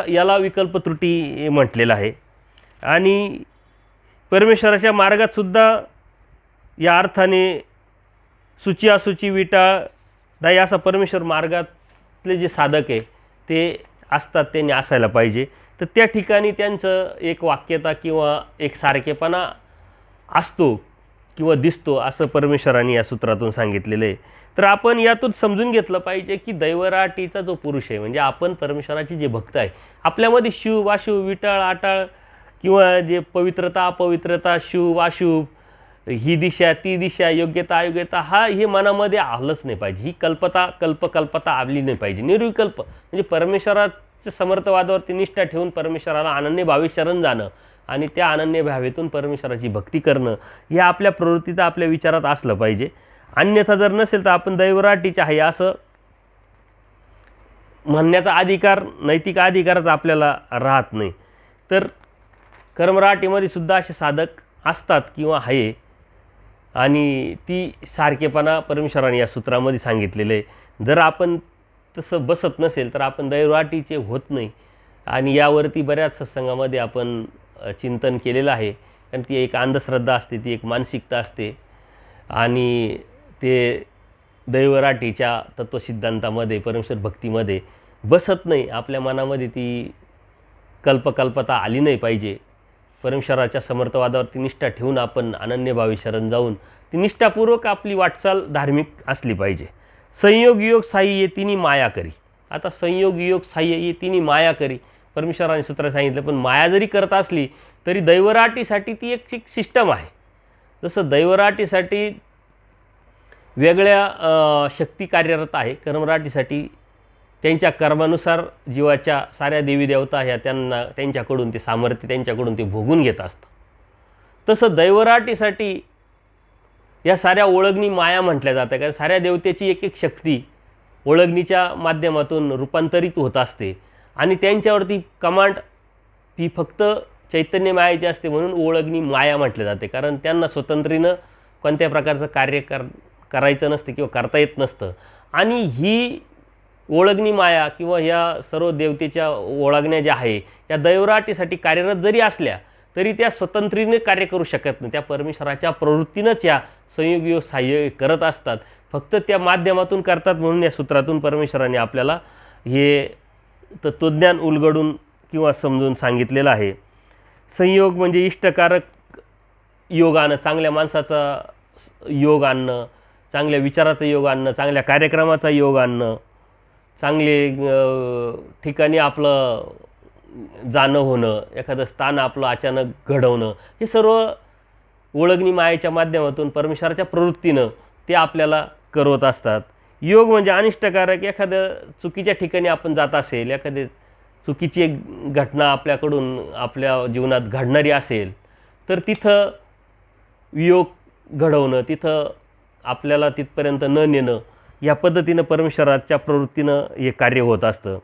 याला विकल्प त्रुटी म्हटलेलं आहे. आणि परमेश्वराच्या मार्गात सुद्धा या अर्थाने शुची, अशुची, विटाळ, दाई असा परमेश्वर मार्गातले जे साधक आहे ते असतात, त्यांनी असायला पाहिजे. तर त्या ठिकाणी त्यांचं एक वाक्यता किंवा एक सारखेपणा असतो किंवा दिसतो, असं परमेश्वराने या सूत्रातून सांगितलेलं आहे. तर आपण यातून समजून घेतलं पाहिजे की दैवराटीचा जो पुरुष आहे, म्हणजे आपण परमेश्वराचे जे भक्त आहे, आपल्यामध्ये शुभ, अशुभ, विटाळ, आटाळ किंवा जे पवित्रता, अपवित्रता, शुभ, अशुभ, ही दिशा, ती दिशा, योग्यता, अयोग्यता, हे मनामध्ये आलंच नाही पाहिजे. ही कल्पकता आली नाही पाहिजे. निर्विकल्प म्हणजे परमेश्वराच्या समर्थवादावरती निष्ठा ठेवून परमेश्वराला अनन्यभावे शरण जाणं आणि त्या अनन्यभावेतून परमेश्वराची भक्ती करणं, हे आपल्या प्रवृत्तीत, आपल्या विचारात असलं पाहिजे. अन्यथा जर नसेल तर आपण दैवराटीचे आहे असं म्हणण्याचा अधिकार, नैतिक अधिकारच आपल्याला राहत नाही. तर कर्मराटीमध्ये सुद्धा असे साधक असतात किंवा आहे, आणि ती सारखेपणा परमेश्वराने या सूत्रामध्ये सांगितलेलं आहे. जर आपण तसं बसत नसेल तर आपण दैवराटीचे होत नाही. आणि यावरती बऱ्याच सत्संगामध्ये आपण चिंतन केलेलं आहे. कारण ती एक अंधश्रद्धा असते, ती एक मानसिकता असते, आणि ते दैवराटीच्या तत्त्वसिद्धांतामध्ये, परमेश्वर भक्तीमध्ये बसत नाही. आपल्या मनामध्ये ती कल्पकल्पता आली नाही पाहिजे. परमेश्वराच्या समर्थवादावरती निष्ठा ठेवून आपण अनन्यभावी शरण जाऊन ती निष्ठापूर्वक आपली वाटचाल धार्मिक असली पाहिजे. संयोग योग साह्य ये तिन्ही माया करी. आता संयोग योग साह्य ये तिन्ही माया करी परमेश्वराने सूत्रात सांगितलं. पण माया जरी करत असली तरी दैवराटीसाठी ती एक सिस्टम आहे. जसं दैवराटीसाठी वेगळ्या शक्ती कार्यरत आहे, कर्मराटीसाठी त्यांच्या कर्मानुसार जीवाच्या साऱ्या देवी देवता ह्या त्यांच्याकडून ते सामर्थ्य, त्यांच्याकडून ते भोगून घेत असतं. तसं दैवराटीसाठी या साऱ्या ओळखणी माया म्हटल्या जातात. कारण साऱ्या देवतेची एक एक शक्ती ओळखणीच्या माध्यमातून रूपांतरित होत असते, आणि त्यांच्यावरती कमांड ही फक्त चैतन्य मायेची असते, म्हणून ओळगणी माया म्हटले जाते. कारण त्यांना स्वतंत्रीनं कोणत्या प्रकारचं कार्य करायचं नसतं किंवा करता येत नसतं. आणि ही ओळगणी माया किंवा ह्या सर्व देवतेच्या ओळगण्या ज्या आहे या दैवराटीसाठी कार्यरत जरी असल्या तरी त्या स्वतंत्रीने कार्य करू शकत नाही. त्या परमेश्वराच्या प्रवृत्तीनंच या संयोग सहाय्य करत असतात, फक्त त्या माध्यमातून करतात. म्हणून या सूत्रातून परमेश्वराने आपल्याला हे तत्त्वज्ञान उलगडून किंवा समजून सांगितलेलं आहे. संयोग म्हणजे इष्टकारक योग आणणं, चांगल्या माणसाचा योग आणणं, चांगल्या विचाराचा योग आणणं, चांगल्या कार्यक्रमाचा योग आणणं, चांगले ठिकाणी आपलं जाणं होणं, एखादं स्थान आपलं अचानक घडवणं, हे सर्व ओळगणी मायेच्या माध्यमातून परमेश्वराच्या प्रवृत्तीनं ते आपल्याला करवत असतात. योग म्हणजे अनिष्टकारक, एखादं चुकीच्या ठिकाणी आपण जात असेल, एखादी चुकीची एक घटना आपल्याकडून आपल्या जीवनात घडणारी असेल तर तिथं वियोग घडवणं, तिथं आपल्याला तिथपर्यंत न नेणं, या पद्धतीनं परमेश्वराच्या प्रवृत्तीनं हे कार्य होत असतं.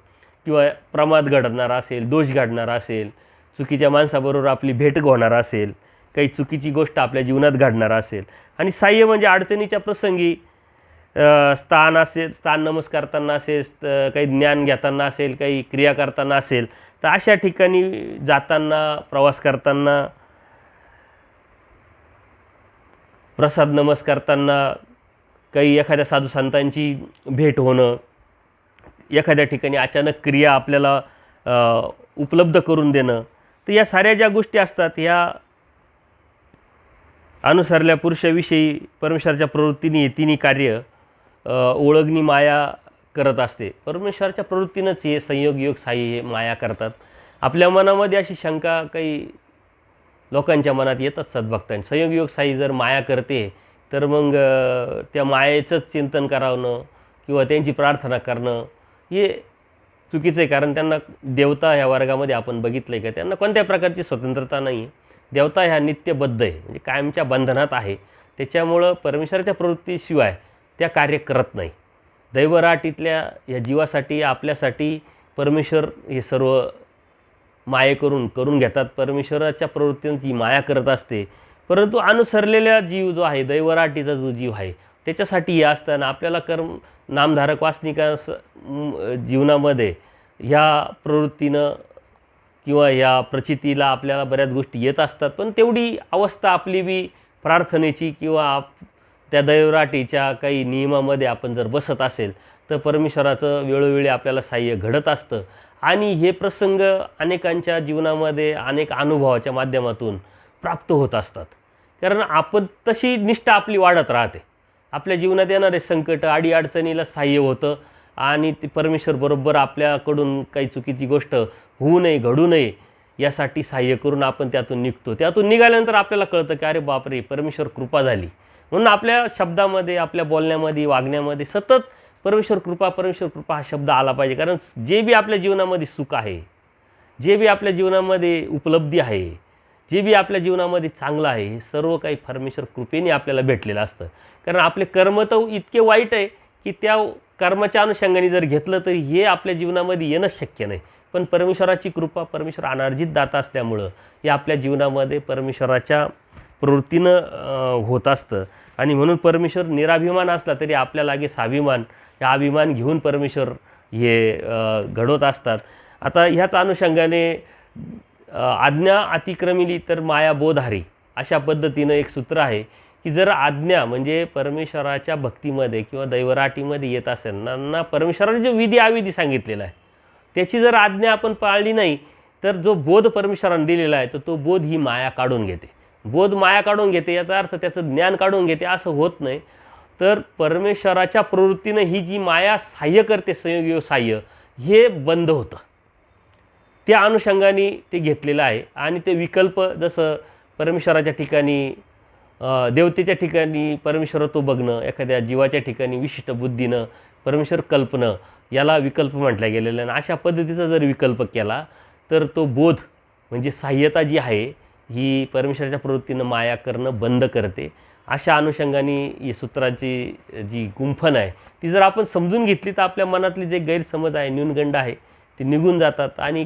किंवा प्रमाद घडणार असेल, दोष घडणारा असेल, चुकीच्या माणसाबरोबर आपली भेट होणार असेल, काही चुकीची गोष्ट आपल्या जीवनात घडणार असेल. आणि साह्य म्हणजे अडचणीच्या प्रसंगी स्थान नमस्कारताना असेल, काही ज्ञान घेताना असेल, काही क्रिया करताना असेल, तर अशा ठिकाणी जाताना, प्रवास करताना, प्रसाद नमस्कारताना, काही एखाद्या साधू संतांची भेट होणं, एखाद्या ठिकाणी अचानक क्रिया आपल्याला उपलब्ध करून देणं, तर या साऱ्या ज्या गोष्टी असतात ह्या अनुसरल्या पुरुषाविषयी परमेश्वराच्या प्रवृत्तीने तिन्ही कार्य ओळगणी माया करत असते. परमेश्वराच्या प्रवृत्तीनंच हे संयोग योग साई हे माया करतात. आपल्या मनामध्ये अशी शंका काही लोकांच्या मनात येतात सद्भक्तांनी, संयोग योग साई जर माया करते तर मग त्या मायेचंच चिंतन करावं किंवा त्यांची प्रार्थना करणं हे चुकीचं आहे. कारण त्यांना देवता ह्या वर्गामध्ये आपण बघितलं आहे का, त्यांना कोणत्या प्रकारची स्वतंत्रता नाही आहे. देवता ह्या नित्यबद्ध आहे, म्हणजे कायमच्या बंधनात आहे. त्याच्यामुळं परमेश्वराच्या प्रवृत्तीशिवाय त्या कार्य करत नाही. दैवराटीतल्या ह्या जीवासाठी, आपल्यासाठी परमेश्वर हे सर्व माये करून घेतात. परमेश्वराच्या प्रवृत्तीनं जी माया करत असते. परंतु अनुसरलेला जीव जो आहे, दैवराटीचा जो जीव आहे, त्याच्यासाठी हे असताना आपल्याला नामधारक वासनिका जीवनामध्ये ह्या प्रवृत्तीनं किंवा ह्या प्रचितीला आपल्याला बऱ्याच गोष्टी येत असतात. पण तेवढी अवस्था आपली बी प्रार्थनेची किंवा त्या दैवराटीच्या काही नियमामध्ये आपण जर बसत असेल तर परमेश्वराचं वेळोवेळी आपल्याला साह्य घडत असतं. आणि हे प्रसंग अनेकांच्या जीवनामध्ये अनेक अनुभवाच्या माध्यमातून प्राप्त होत असतात. कारण आपण तशी निष्ठा आपली वाढत राहते. आपल्या जीवनात येणारे संकट, अडीअडचणीला साह्य होतं आणि ते परमेश्वर बरोबर आपल्याकडून काही चुकीची गोष्ट होऊ नये, घडू नये यासाठी साह्य करून आपण त्यातून निघतो. त्यातून निघाल्यानंतर आपल्याला कळतं की अरे बापरे, परमेश्वर कृपा झाली. म्हणून आपल्या शब्दामध्ये, आपल्या बोलण्यामध्ये, वागण्यामध्ये सतत परमेश्वर कृपा हा शब्द आला पाहिजे. कारण जे बी आपल्या जीवनामध्ये सुख आहे, जे बी आपल्या जीवनामध्ये उपलब्धी आहे, जे बी आपल्या जीवनामध्ये चांगलं आहे, हे सर्व काही परमेश्वर कृपेने आपल्याला भेटलेलं असतं. कारण आपले कर्म तर इतके वाईट आहे की त्या कर्माच्या अनुषंगाने जर घेतलं तरी हे आपल्या जीवनामध्ये येणंच शक्य नाही. पण परमेश्वराची कृपा, परमेश्वर अनार्जित दाता असल्यामुळं हे आपल्या जीवनामध्ये परमेश्वराच्या प्रवृत्तीनं होत असतं. आणि म्हणून परमेश्वर निराभिमान असला तरी आपल्या लागे स्वाभिमान, या अभिमान घेऊन परमेश्वर हे घडवत असतात. आता ह्याच अनुषंगाने आज्ञा अतिक्रमिली तर माया बोधारी, अशा पद्धतीनं एक सूत्र आहे की जर आज्ञा म्हणजे परमेश्वराच्या भक्तीमध्ये किंवा दैवराटीमध्ये येत असेल ना, परमेश्वराने जो विधी अविधी सांगितलेला आहे त्याची जर आज्ञा आपण पाळली नाही तर जो बोध परमेश्वराने दिलेला आहे तर तो बोध ही माया काढून घेते. बोध माया काढून घेते याचा अर्थ त्याचं ज्ञान काढून घेते असं होत नाही. तर परमेश्वराच्या प्रवृत्तीनं ही जी माया साह्य करते, संयोग साह्य, हे बंद होतं. त्या अनुषंगाने ते घेतलेलं आहे. आणि ते विकल्प जसं परमेश्वराच्या ठिकाणी, देवतेच्या ठिकाणी परमेश्वरत्व बघणं, एखाद्या जीवाच्या ठिकाणी विशिष्ट बुद्धीनं परमेश्वर कल्पनं, याला विकल्प म्हटलं गेलेलं आहे. आणि अशा पद्धतीचा जर विकल्प केला तर तो बोध म्हणजे साह्यता जी आहे ही परमेश्वराच्या प्रवृत्तीनं माया करणं बंद करते. अशा अनुषंगाने ही सूत्राची जी गुंफण आहे ती जर आपण समजून घेतली तर आपल्या मनातले जे गैरसमज आहे, न्यूनगंड आहे, ते निघून जातात. आणि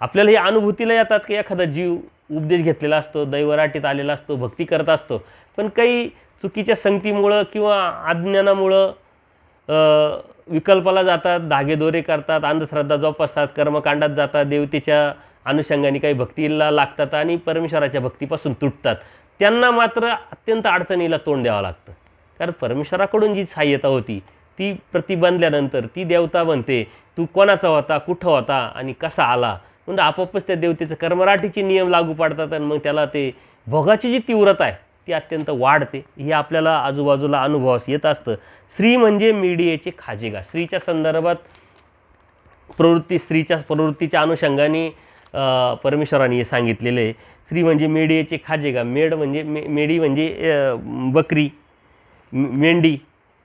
आपल्याला हे अनुभूतीला येतात की एखादा जीव उपदेश घेतलेला असतो, दैवराटीत आलेला असतो, भक्ती करत असतो, पण काही चुकीच्या संगतीमुळं किंवा अज्ञानामुळं विकल्पाला जातात, धागेदोरे करतात, अंधश्रद्धा जोपासतात, कर्मकांडात जातात, देवतेच्या अनुषंगाने काही भक्तीला लागतात आणि परमेश्वराच्या भक्तीपासून तुटतात. त्यांना मात्र अत्यंत अडचणीला तोंड द्यावं लागतं. कारण परमेश्वराकडून जी सहाय्यता होती ती प्रतिबंधल्यानंतर ती देवता म्हणते, तू कोणाचा होता, कुठं होता आणि कसा आला. म्हणजे आपोआपच त्या देवतेचं कर्मराटीचे नियम लागू पडतात आणि मग त्याला ते भोगाची जी तीव्रता आहे ती अत्यंत वाढते. हे आपल्याला आजूबाजूला अनुभवास येत असतं. स्त्री म्हणजे मीडियाचे खाजेगा. स्त्रीच्या संदर्भात स्त्रीच्या प्रवृत्तीच्या अनुषंगाने परमेश्वराने हे सांगितलेलं आहे. स्त्री म्हणजे मेढीचे खाजेगा. मेढ म्हणजे मेढी म्हणजे बकरी, मेंढी.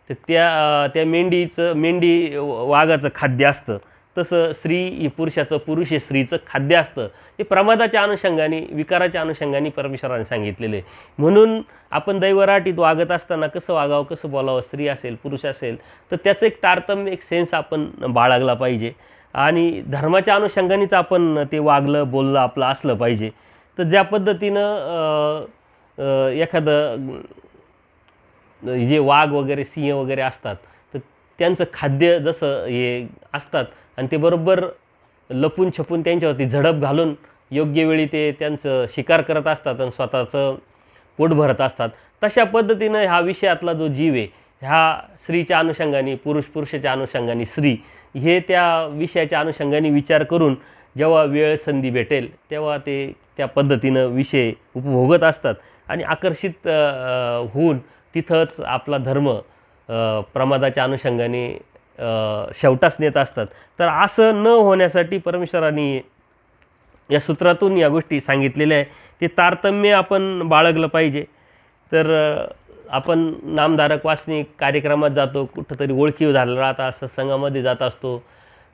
तर त्या मेंढी वाघाचं खाद्य असतं. तसं स्त्री ही पुरुषाचं, पुरुष हे स्त्रीचं खाद्य असतं. हे प्रमादाच्या अनुषंगाने, विकाराच्या अनुषंगाने परमेश्वराने सांगितलेलं आहे. म्हणून आपण दैवराटीत वागत असताना कसं वागावं, कसं बोलावं, स्त्री असेल पुरुष असेल तर त्याचं एक तारतम्य, एक सेन्स आपण बाळगला पाहिजे आणि धर्माच्या अनुषंगानेच आपण ते वागलं बोललं आपलं असलं पाहिजे. तर ज्या पद्धतीनं एखादं जे वाघ वगैरे, सिंह वगैरे असतात तर त्यांचं खाद्य जसं हे असतात आणि ते बरोबर लपून छपून त्यांच्यावरती झडप घालून योग्य वेळी ते त्यांचं शिकार करत असतात आणि स्वतःचं पोट भरत असतात. तशा पद्धतीनं ह्या विषयातला जो जीव आहे ह्या स्त्रीच्या अनुषंगाने, पुरुषाच्या अनुषंगाने स्त्री, हे त्या विषयाच्या अनुषंगाने विचार करून जेव्हा वेळ संधी भेटेल तेव्हा ते त्या पद्धतीनं विषय उपभोगत असतात आणि आकर्षित होऊन तिथंच आपला धर्म प्रमादाच्या अनुषंगाने शेवटास नेत असतात. तर असं न होण्यासाठी परमेश्वराने या सूत्रातून या गोष्टी सांगितलेल्या आहे. ते तारतम्य आपण बाळगलं पाहिजे. तर आपण नामधारक वाचनिक कार्यक्रमात जातो, कुठंतरी ओळखीव झालं राहतात, सत्संगामध्ये जात असतो,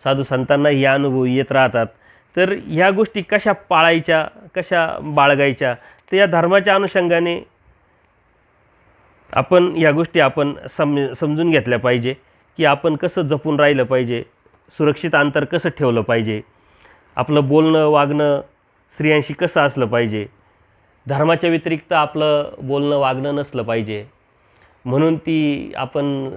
साधू संतांना या अनुभव येत राहतात. तर ह्या गोष्टी कशा पाळायच्या, कशा बाळगायच्या, तर या धर्माच्या अनुषंगाने आपण या गोष्टी आपण समजून घेतल्या पाहिजे की आपण कसं जपून राहिलं पाहिजे, सुरक्षित अंतर कसं ठेवलं पाहिजे, आपलं बोलणं वागणं स्त्रियांशी कसं असलं पाहिजे, धर्माच्या व्यतिरिक्त आपलं बोलणं वागणं नसलं पाहिजे. म्हणून ती आपण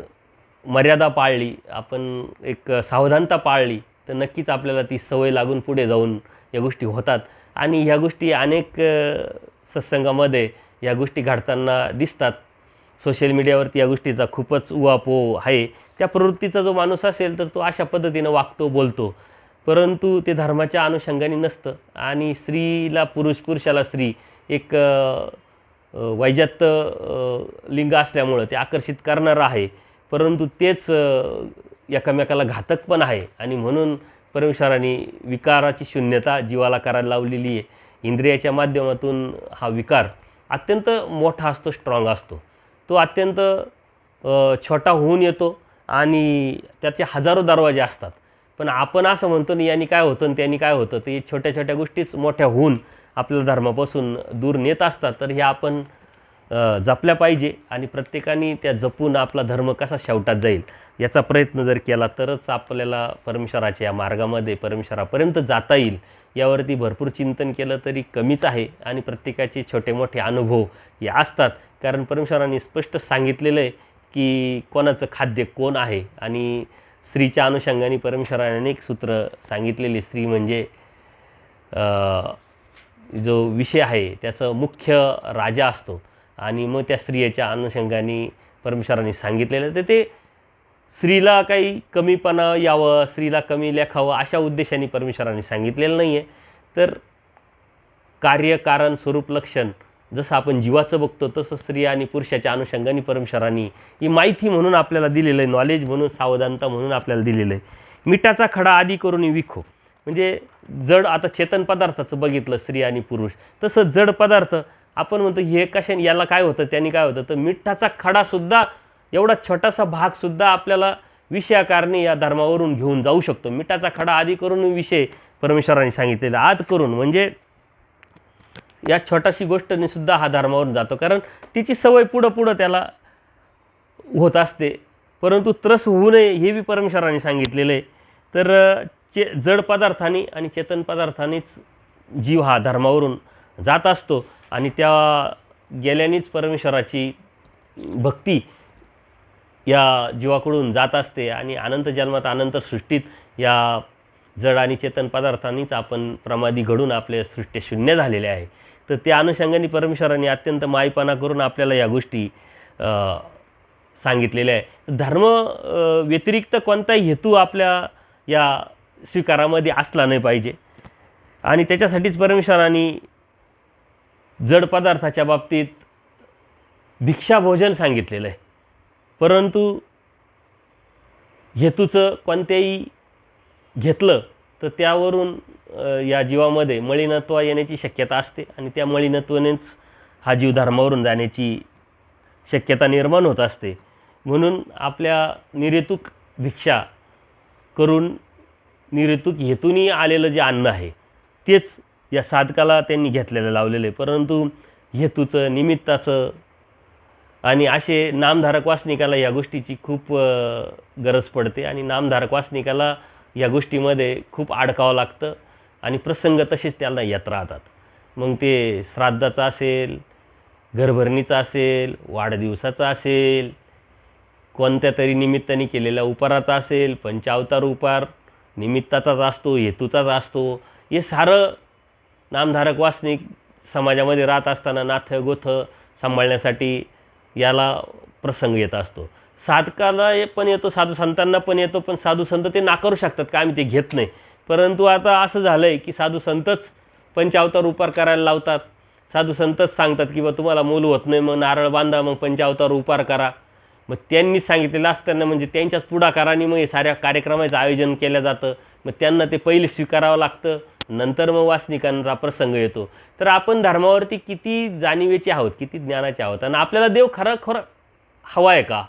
मर्यादा पाळली, आपण एक सावधानता पाळली तर नक्कीच आपल्याला ती सवय लागून पुढे जाऊन या गोष्टी होतात. आणि ह्या गोष्टी अनेक सत्संगामध्ये या गोष्टी घडताना दिसतात. सोशल मीडियावरती या गोष्टीचा खूपच उहापोह आहे. त्या प्रवृत्तीचा जो माणूस असेल तर तो अशा पद्धतीनं वागतो, बोलतो, परंतु ते धर्माच्या अनुषंगाने नसतं. आणि स्त्रीला पुरुष, पुरुषाला स्त्री एक वैजात्य लिंग असल्यामुळं ते आकर्षित करणारं आहे, परंतु तेच एकमेकाला घातक पण आहे. आणि म्हणून परमेश्वराने विकाराची शून्यता जीवाला करायला लावलेली आहे. इंद्रियाच्या माध्यमातून हा विकार अत्यंत मोठा असतो, स्ट्रॉंग असतो. तो अत्यंत छोटा होऊन येतो आणि त्याचे हजारो दरवाजे असतात. पण आपण असं म्हणतो ना यांनी काय होतं आणि त्यांनी काय होतं, ते छोट्या छोट्या गोष्टीच मोठ्या होऊन आपल्या धर्मापासून दूर नेत असतात. तर हे आपण जपल्या पाहिजे आणि प्रत्येकाने त्या जपून आपला धर्म कसा शेवटात जाईल याचा प्रयत्न जर केला तरच आपल्याला परमेश्वराच्या या मार्गामध्ये परमेश्वरापर्यंत जाता येईल. यावरती भरपूर चिंतन केलं तरी कमीच आहे आणि प्रत्येकाचे छोटे मोठे अनुभव हे असतात. कारण परमेश्वराने स्पष्ट सांगितलेलं आहे की कोणाचं खाद्य कोण आहे. आणि स्त्रीच्या अनुषंगाने परमेश्वराने अनेक सूत्र सांगितलेली. स्त्री म्हणजे जो विषय आहे त्याचं मुख्य राजा असतो आणि मग त्या स्त्रियेच्या अनुषंगाने परमेश्वराने सांगितलेलं तर ते स्त्रीला काही कमीपणा यावं, स्त्रीला कमी लेखावं अशा उद्देशाने परमेश्वराने सांगितलेलं नाही आहे. तर कार्य, कारण, स्वरूप, लक्षण जसं आपण जीवाचं बघतो तसं स्त्री आणि पुरुषाच्या अनुषंगाने परमेश्वराने ही माहिती म्हणून आपल्याला दिलेलं आहे, नॉलेज म्हणून, सावधानता म्हणून आपल्याला दिलेलं आहे. मिठाचा खडा आदी करून विखो, म्हणजे जड, आता चेतन पदार्थाचं बघितलं स्त्री आणि पुरुष, तसं जड पदार्थ आपण म्हणतो हे कशाने, याला काय होतं त्यांनी काय होतं, तर मिठाचा खडासुद्धा, एवढा छोटासा भागसुद्धा आपल्याला विषयाकारणे या धर्मावरून घेऊन जाऊ शकतो. मिठाचा खडा आदी करून विषय परमेश्वराने सांगितलेला, आद करून म्हणजे या छोटाशी गोष्टने सुद्धा हा धर्मावरून जातो. कारण तिची सवय पुढं त्याला होत असते, परंतु त्रस होऊ नये हे बी परमेश्वराने सांगितलेलं आहे. तर जड पदार्थांनी आणि चेतन पदार्थांनीच जीव हा धर्मावरून जात असतो आणि त्या गेल्यानेच परमेश्वराची भक्ती या जीवाकडून जात असते आणि अनंत जन्मात अनंत सृष्टीत या जड आणि चेतन पदार्थांनीच आपण प्रमादी घडून आपल्या सृष्टी शून्य झालेले आहे. तर त्या अनुषंगाने परमेश्वराने अत्यंत मायपणा करून आपल्याला या गोष्टी सांगितलेल्या आहे. धर्म व्यतिरिक्त कोणताही हेतू आपल्या या स्वीकारामध्ये असला नाही पाहिजे आणि त्याच्यासाठीच परमेश्वराने जड पदार्थाच्या बाबतीत भिक्षाभोजन सांगितलेलं आहे. परंतु हेतूचं कोणत्याही घेतलं तर त्यावरून या जीवामध्ये मलिनत्व येण्याची शक्यता असते आणि त्या मलिनत्वानेच हा जीव धर्मावरून जाण्याची शक्यता निर्माण होत असते. म्हणून आपल्या निरेतूक भिक्षा करून निरेतूक हेतूनी आलेलं जे अन्न आहे तेच या साधकाला त्यांनी घेतलेलं लावलेलं आहे. परंतु हेतूचं निमित्ताचं आणि असे नामधारक वासनिकाला या गोष्टीची खूप गरज पडते आणि नामधारक वासनिकाला या गोष्टीमध्ये खूप अडकावं लागतं आणि प्रसंग तसेच त्याला येत राहतात. मग ते श्राद्धाचा असेल, घरभरणीचा असेल, वाढदिवसाचा असेल, कोणत्या तरी निमित्ताने केलेल्या उपाराचा असेल, पंचावतार उपार निमित्ताचाच असतो, हेतूचाच असतो. हे सारं नामधारक वासनिक समाजामध्ये राहत असताना नाथ गोथ सांभाळण्यासाठी याला प्रसंग येत असतो. साधकाला पण येतो, साधू संतांना पण येतो, पण साधू संत ते नाकारू शकतात का आम्ही ते घेत नाही. परंतु आता असं झालं आहे की साधू संतच पंचावतार उपार करायला लावतात. साधू संतच सांगतात की बा तुम्हाला मूल होत नाही, मग नारळ बांधा, मग पंचावतार उपार करा. मग त्यांनी सांगितलेलं असताना म्हणजे त्यांच्याच पुढाकाराने मग हे साऱ्या कार्यक्रमाचं आयोजन केलं जातं. मग त्यांना ते पहिले स्वीकारावं लागतं, नंतर मग वासनिकांचा प्रसंग येतो. तर आपण धर्मावरती किती जाणीवेचे आहोत, किती ज्ञानाचे आहोत आणि आपल्याला देव खरं हवा आहे का,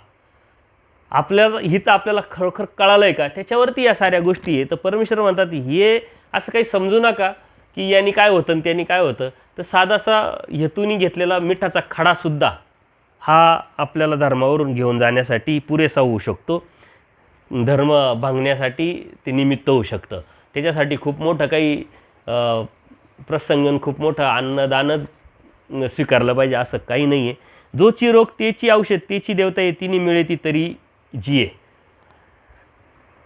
आपल्याला हित आपल्याला खरोखर कळालं आहे का, त्याच्यावरती या साऱ्या गोष्टी आहे. तर परमेश्वर म्हणतात हे असं काही समजू नका की यांनी काय होतं आणि त्यांनी काय होतं. तर साधासा हेतूनी घेतलेला मिठाचा खडासुद्धा हा आपल्याला धर्मावरून घेऊन जाण्यासाठी पुरेसा होऊ शकतो, धर्म भांगण्यासाठी ते निमित्त होऊ शकतं. त्याच्यासाठी खूप मोठं काही प्रसंगन खूप मोठं अन्नदानच स्वीकारलं पाहिजे असं काही नाही आहे. जोची रोग तेची औषध, तेची देवता येतिनी मिळे ती तरी जिये.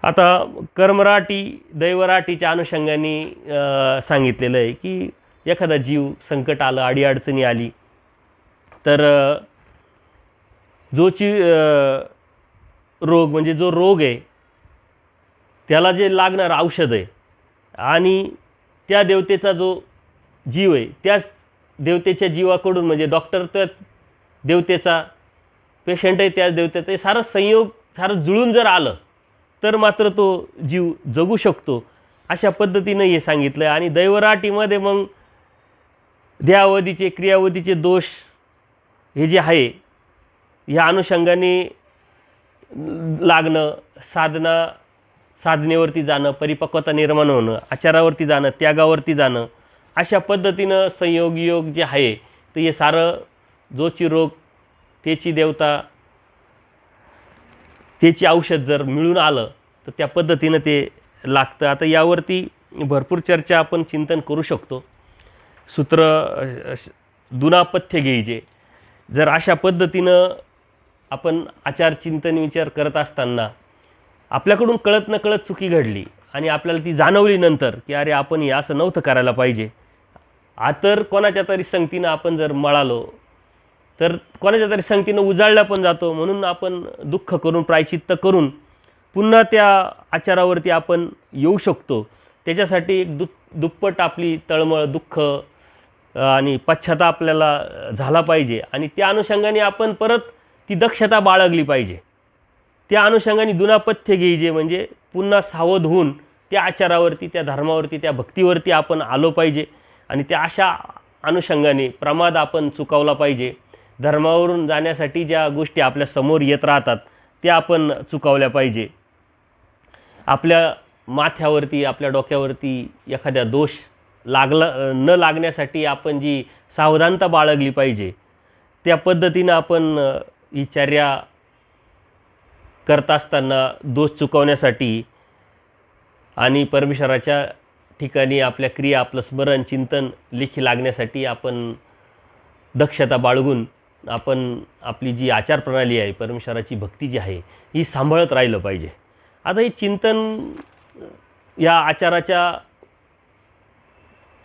आता कर्मराटी दैवराटीच्या अनुषंगाने सांगितलेलं आहे की एखादा जीव संकट आलं, अडीअडचणी आली तर जोची रोग म्हणजे जो रोग आहे त्याला जे लागणारं औषध आहे आणि त्या देवतेचा जो जीव आहे त्याच देवतेच्या जीवाकडून म्हणजे डॉक्टर तर देवतेचा, पेशंट आहे त्याच देवतेचा, हे सारं संयोग सारं जुळून जर आलं तर मात्र तो जीव जगू शकतो. अशा पद्धतीनं हे सांगितलं आहे. आणि दैवराटीमध्ये मग ध्यावधीचे क्रियावधीचे दोष हे जे आहे ह्या अनुषंगाने लागणं, साधनेवरती जाणं, परिपक्वता निर्माण होणं, आचारावरती जाणं, त्यागावरती जाणं, अशा पद्धतीनं संयोग जे आहे तर हे सारं जोची रोग त्याची देवता त्याची औषध जर मिळून आलं तर त्या पद्धतीनं ते लागतं. आता यावरती भरपूर चर्चा आपण चिंतन करू शकतो. सूत्र दुनापथ्य घ्यायचे. जर अशा पद्धतीनं आपण आचारचिंतन विचार करत असताना आपल्याकडून कळत नकळत चुकी घडली आणि आपल्याला ती जाणवली नंतर की अरे आपण हे असं नव्हतं करायला पाहिजे, तर कोणाच्या तरी संगतीनं आपण जर मळालो तर कोणाच्या तरी संगतीनं उजाळला पण जातो. म्हणून आपण दुःख करून प्रायचित्त करून पुन्हा त्या आचारावरती आपण येऊ शकतो. त्याच्यासाठी एक दुप्पट आपली तळमळ, दुःख आणि पश्चाताप आपल्याला झाला पाहिजे आणि त्या अनुषंगाने आपण परत ती दक्षता बाळगली पाहिजे. त्या अनुषंगाने दुनापथ्य घ्यायचे म्हणजे पुन्हा सावध होऊन त्या आचारावरती, त्या धर्मावरती, त्या भक्तीवरती आपण आलो पाहिजे आणि त्या अशा अनुषंगाने प्रमाद आपण चुकावला पाहिजे. धर्मावरून जाण्यासाठी ज्या गोष्टी आपल्या समोर येत राहतात त्या आपण चुकावल्या पाहिजे. आपल्या माथ्यावरती, आपल्या डोक्यावरती एखाद्या दोष न लागण्यासाठी आपण जी सावधानता बाळगली पाहिजे त्या पद्धतीनं आपण ही चर्या करत असताना दोष चुकवण्यासाठी आणि परमेश्वराच्या ठिकाणी आपल्या क्रिया, आपलं स्मरण, चिंतन लेखी लागण्यासाठी आपण दक्षता बाळगून आपण आपली जी आचारप्रणाली आहे, परमेश्वराची भक्ती जी आहे, ही सांभाळत राहिलं पाहिजे. आता हे चिंतन या आचाराच्या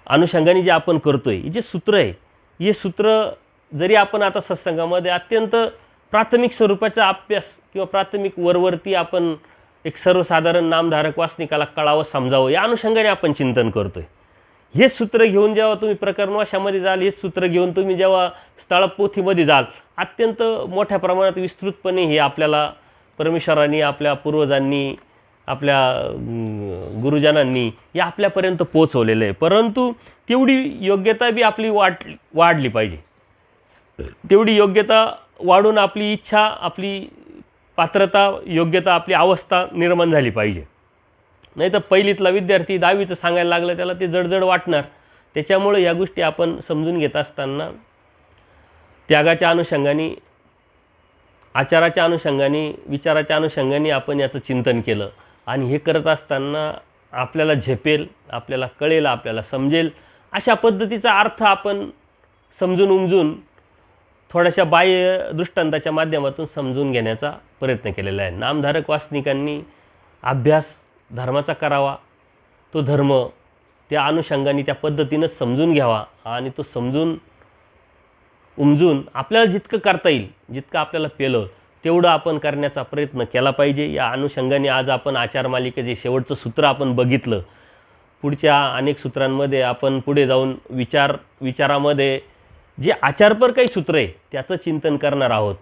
अनुषंगाने जे आपण करतो आहे, हे जे सूत्र आहे, हे सूत्र जरी आपण आता सत्संगामध्ये अत्यंत प्राथमिक स्वरूपाचा अभ्यास किंवा प्राथमिक वरवरती आपण एक सर्वसाधारण नामधारक वासनिकाला कळावं, समजावं या अनुषंगाने आपण चिंतन करतो आहे. हे सूत्र घेऊन जेव्हा तुम्ही प्रकरणवाशामध्ये जाल, हे सूत्र घेऊन तुम्ही जेव्हा स्थळपोथीमध्ये जाल, अत्यंत मोठ्या प्रमाणात विस्तृतपणे हे आपल्याला परमेश्वरांनी, आपल्या पूर्वजांनी, आपल्या गुरुजनांनी या आपल्यापर्यंत पोचवलेलं आहे. परंतु तेवढी योग्यता बी आपली वाढली पाहिजे. तेवढी योग्यता वाढून आपली इच्छा, आपली पात्रता, योग्यता, आपली अवस्था निर्माण झाली पाहिजे. नाही तर पहिलीतला विद्यार्थी 10वीचं सांगायला लागलं, त्याला ते जडजड वाटणार. त्याच्यामुळे या गोष्टी आपण समजून घेत असताना त्यागाच्या अनुषंगाने, आचाराच्या अनुषंगाने, विचाराच्या अनुषंगाने आपण याचं चिंतन केलं आणि हे करत असताना आपल्याला झेपेल, आपल्याला कळेल, आपल्याला समजेल अशा पद्धतीचा अर्थ आपण समजून उमजून थोड्याशा बाह्य दृष्टांताच्या माध्यमातून समजून घेण्याचा प्रयत्न केलेला आहे. नामधारक वासनिकांनी अभ्यास धर्माचा करावा, तो धर्म त्या अनुषंगाने त्या पद्धतीनं समजून घ्यावा आणि तो समजून उमजून आपल्याला जितकं करता येईल, जितकं आपल्याला पेलं तेवढं आपण करण्याचा प्रयत्न केला पाहिजे. या अनुषंगाने आज आपण आचारमालिकेचे शेवटचं सूत्र आपण बघितलं. पुढच्या अनेक सूत्रांमध्ये आपण पुढे जाऊन विचारामध्ये जे आचारपर काही सूत्र आहे त्याचं चिंतन करणार आहोत.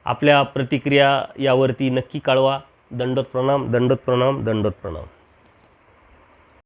आपल्या प्रतिक्रिया यावरती नक्की कळवा. दंडोत प्रणाम, दंडोत प्रणाम, दंडोत प्रणाम.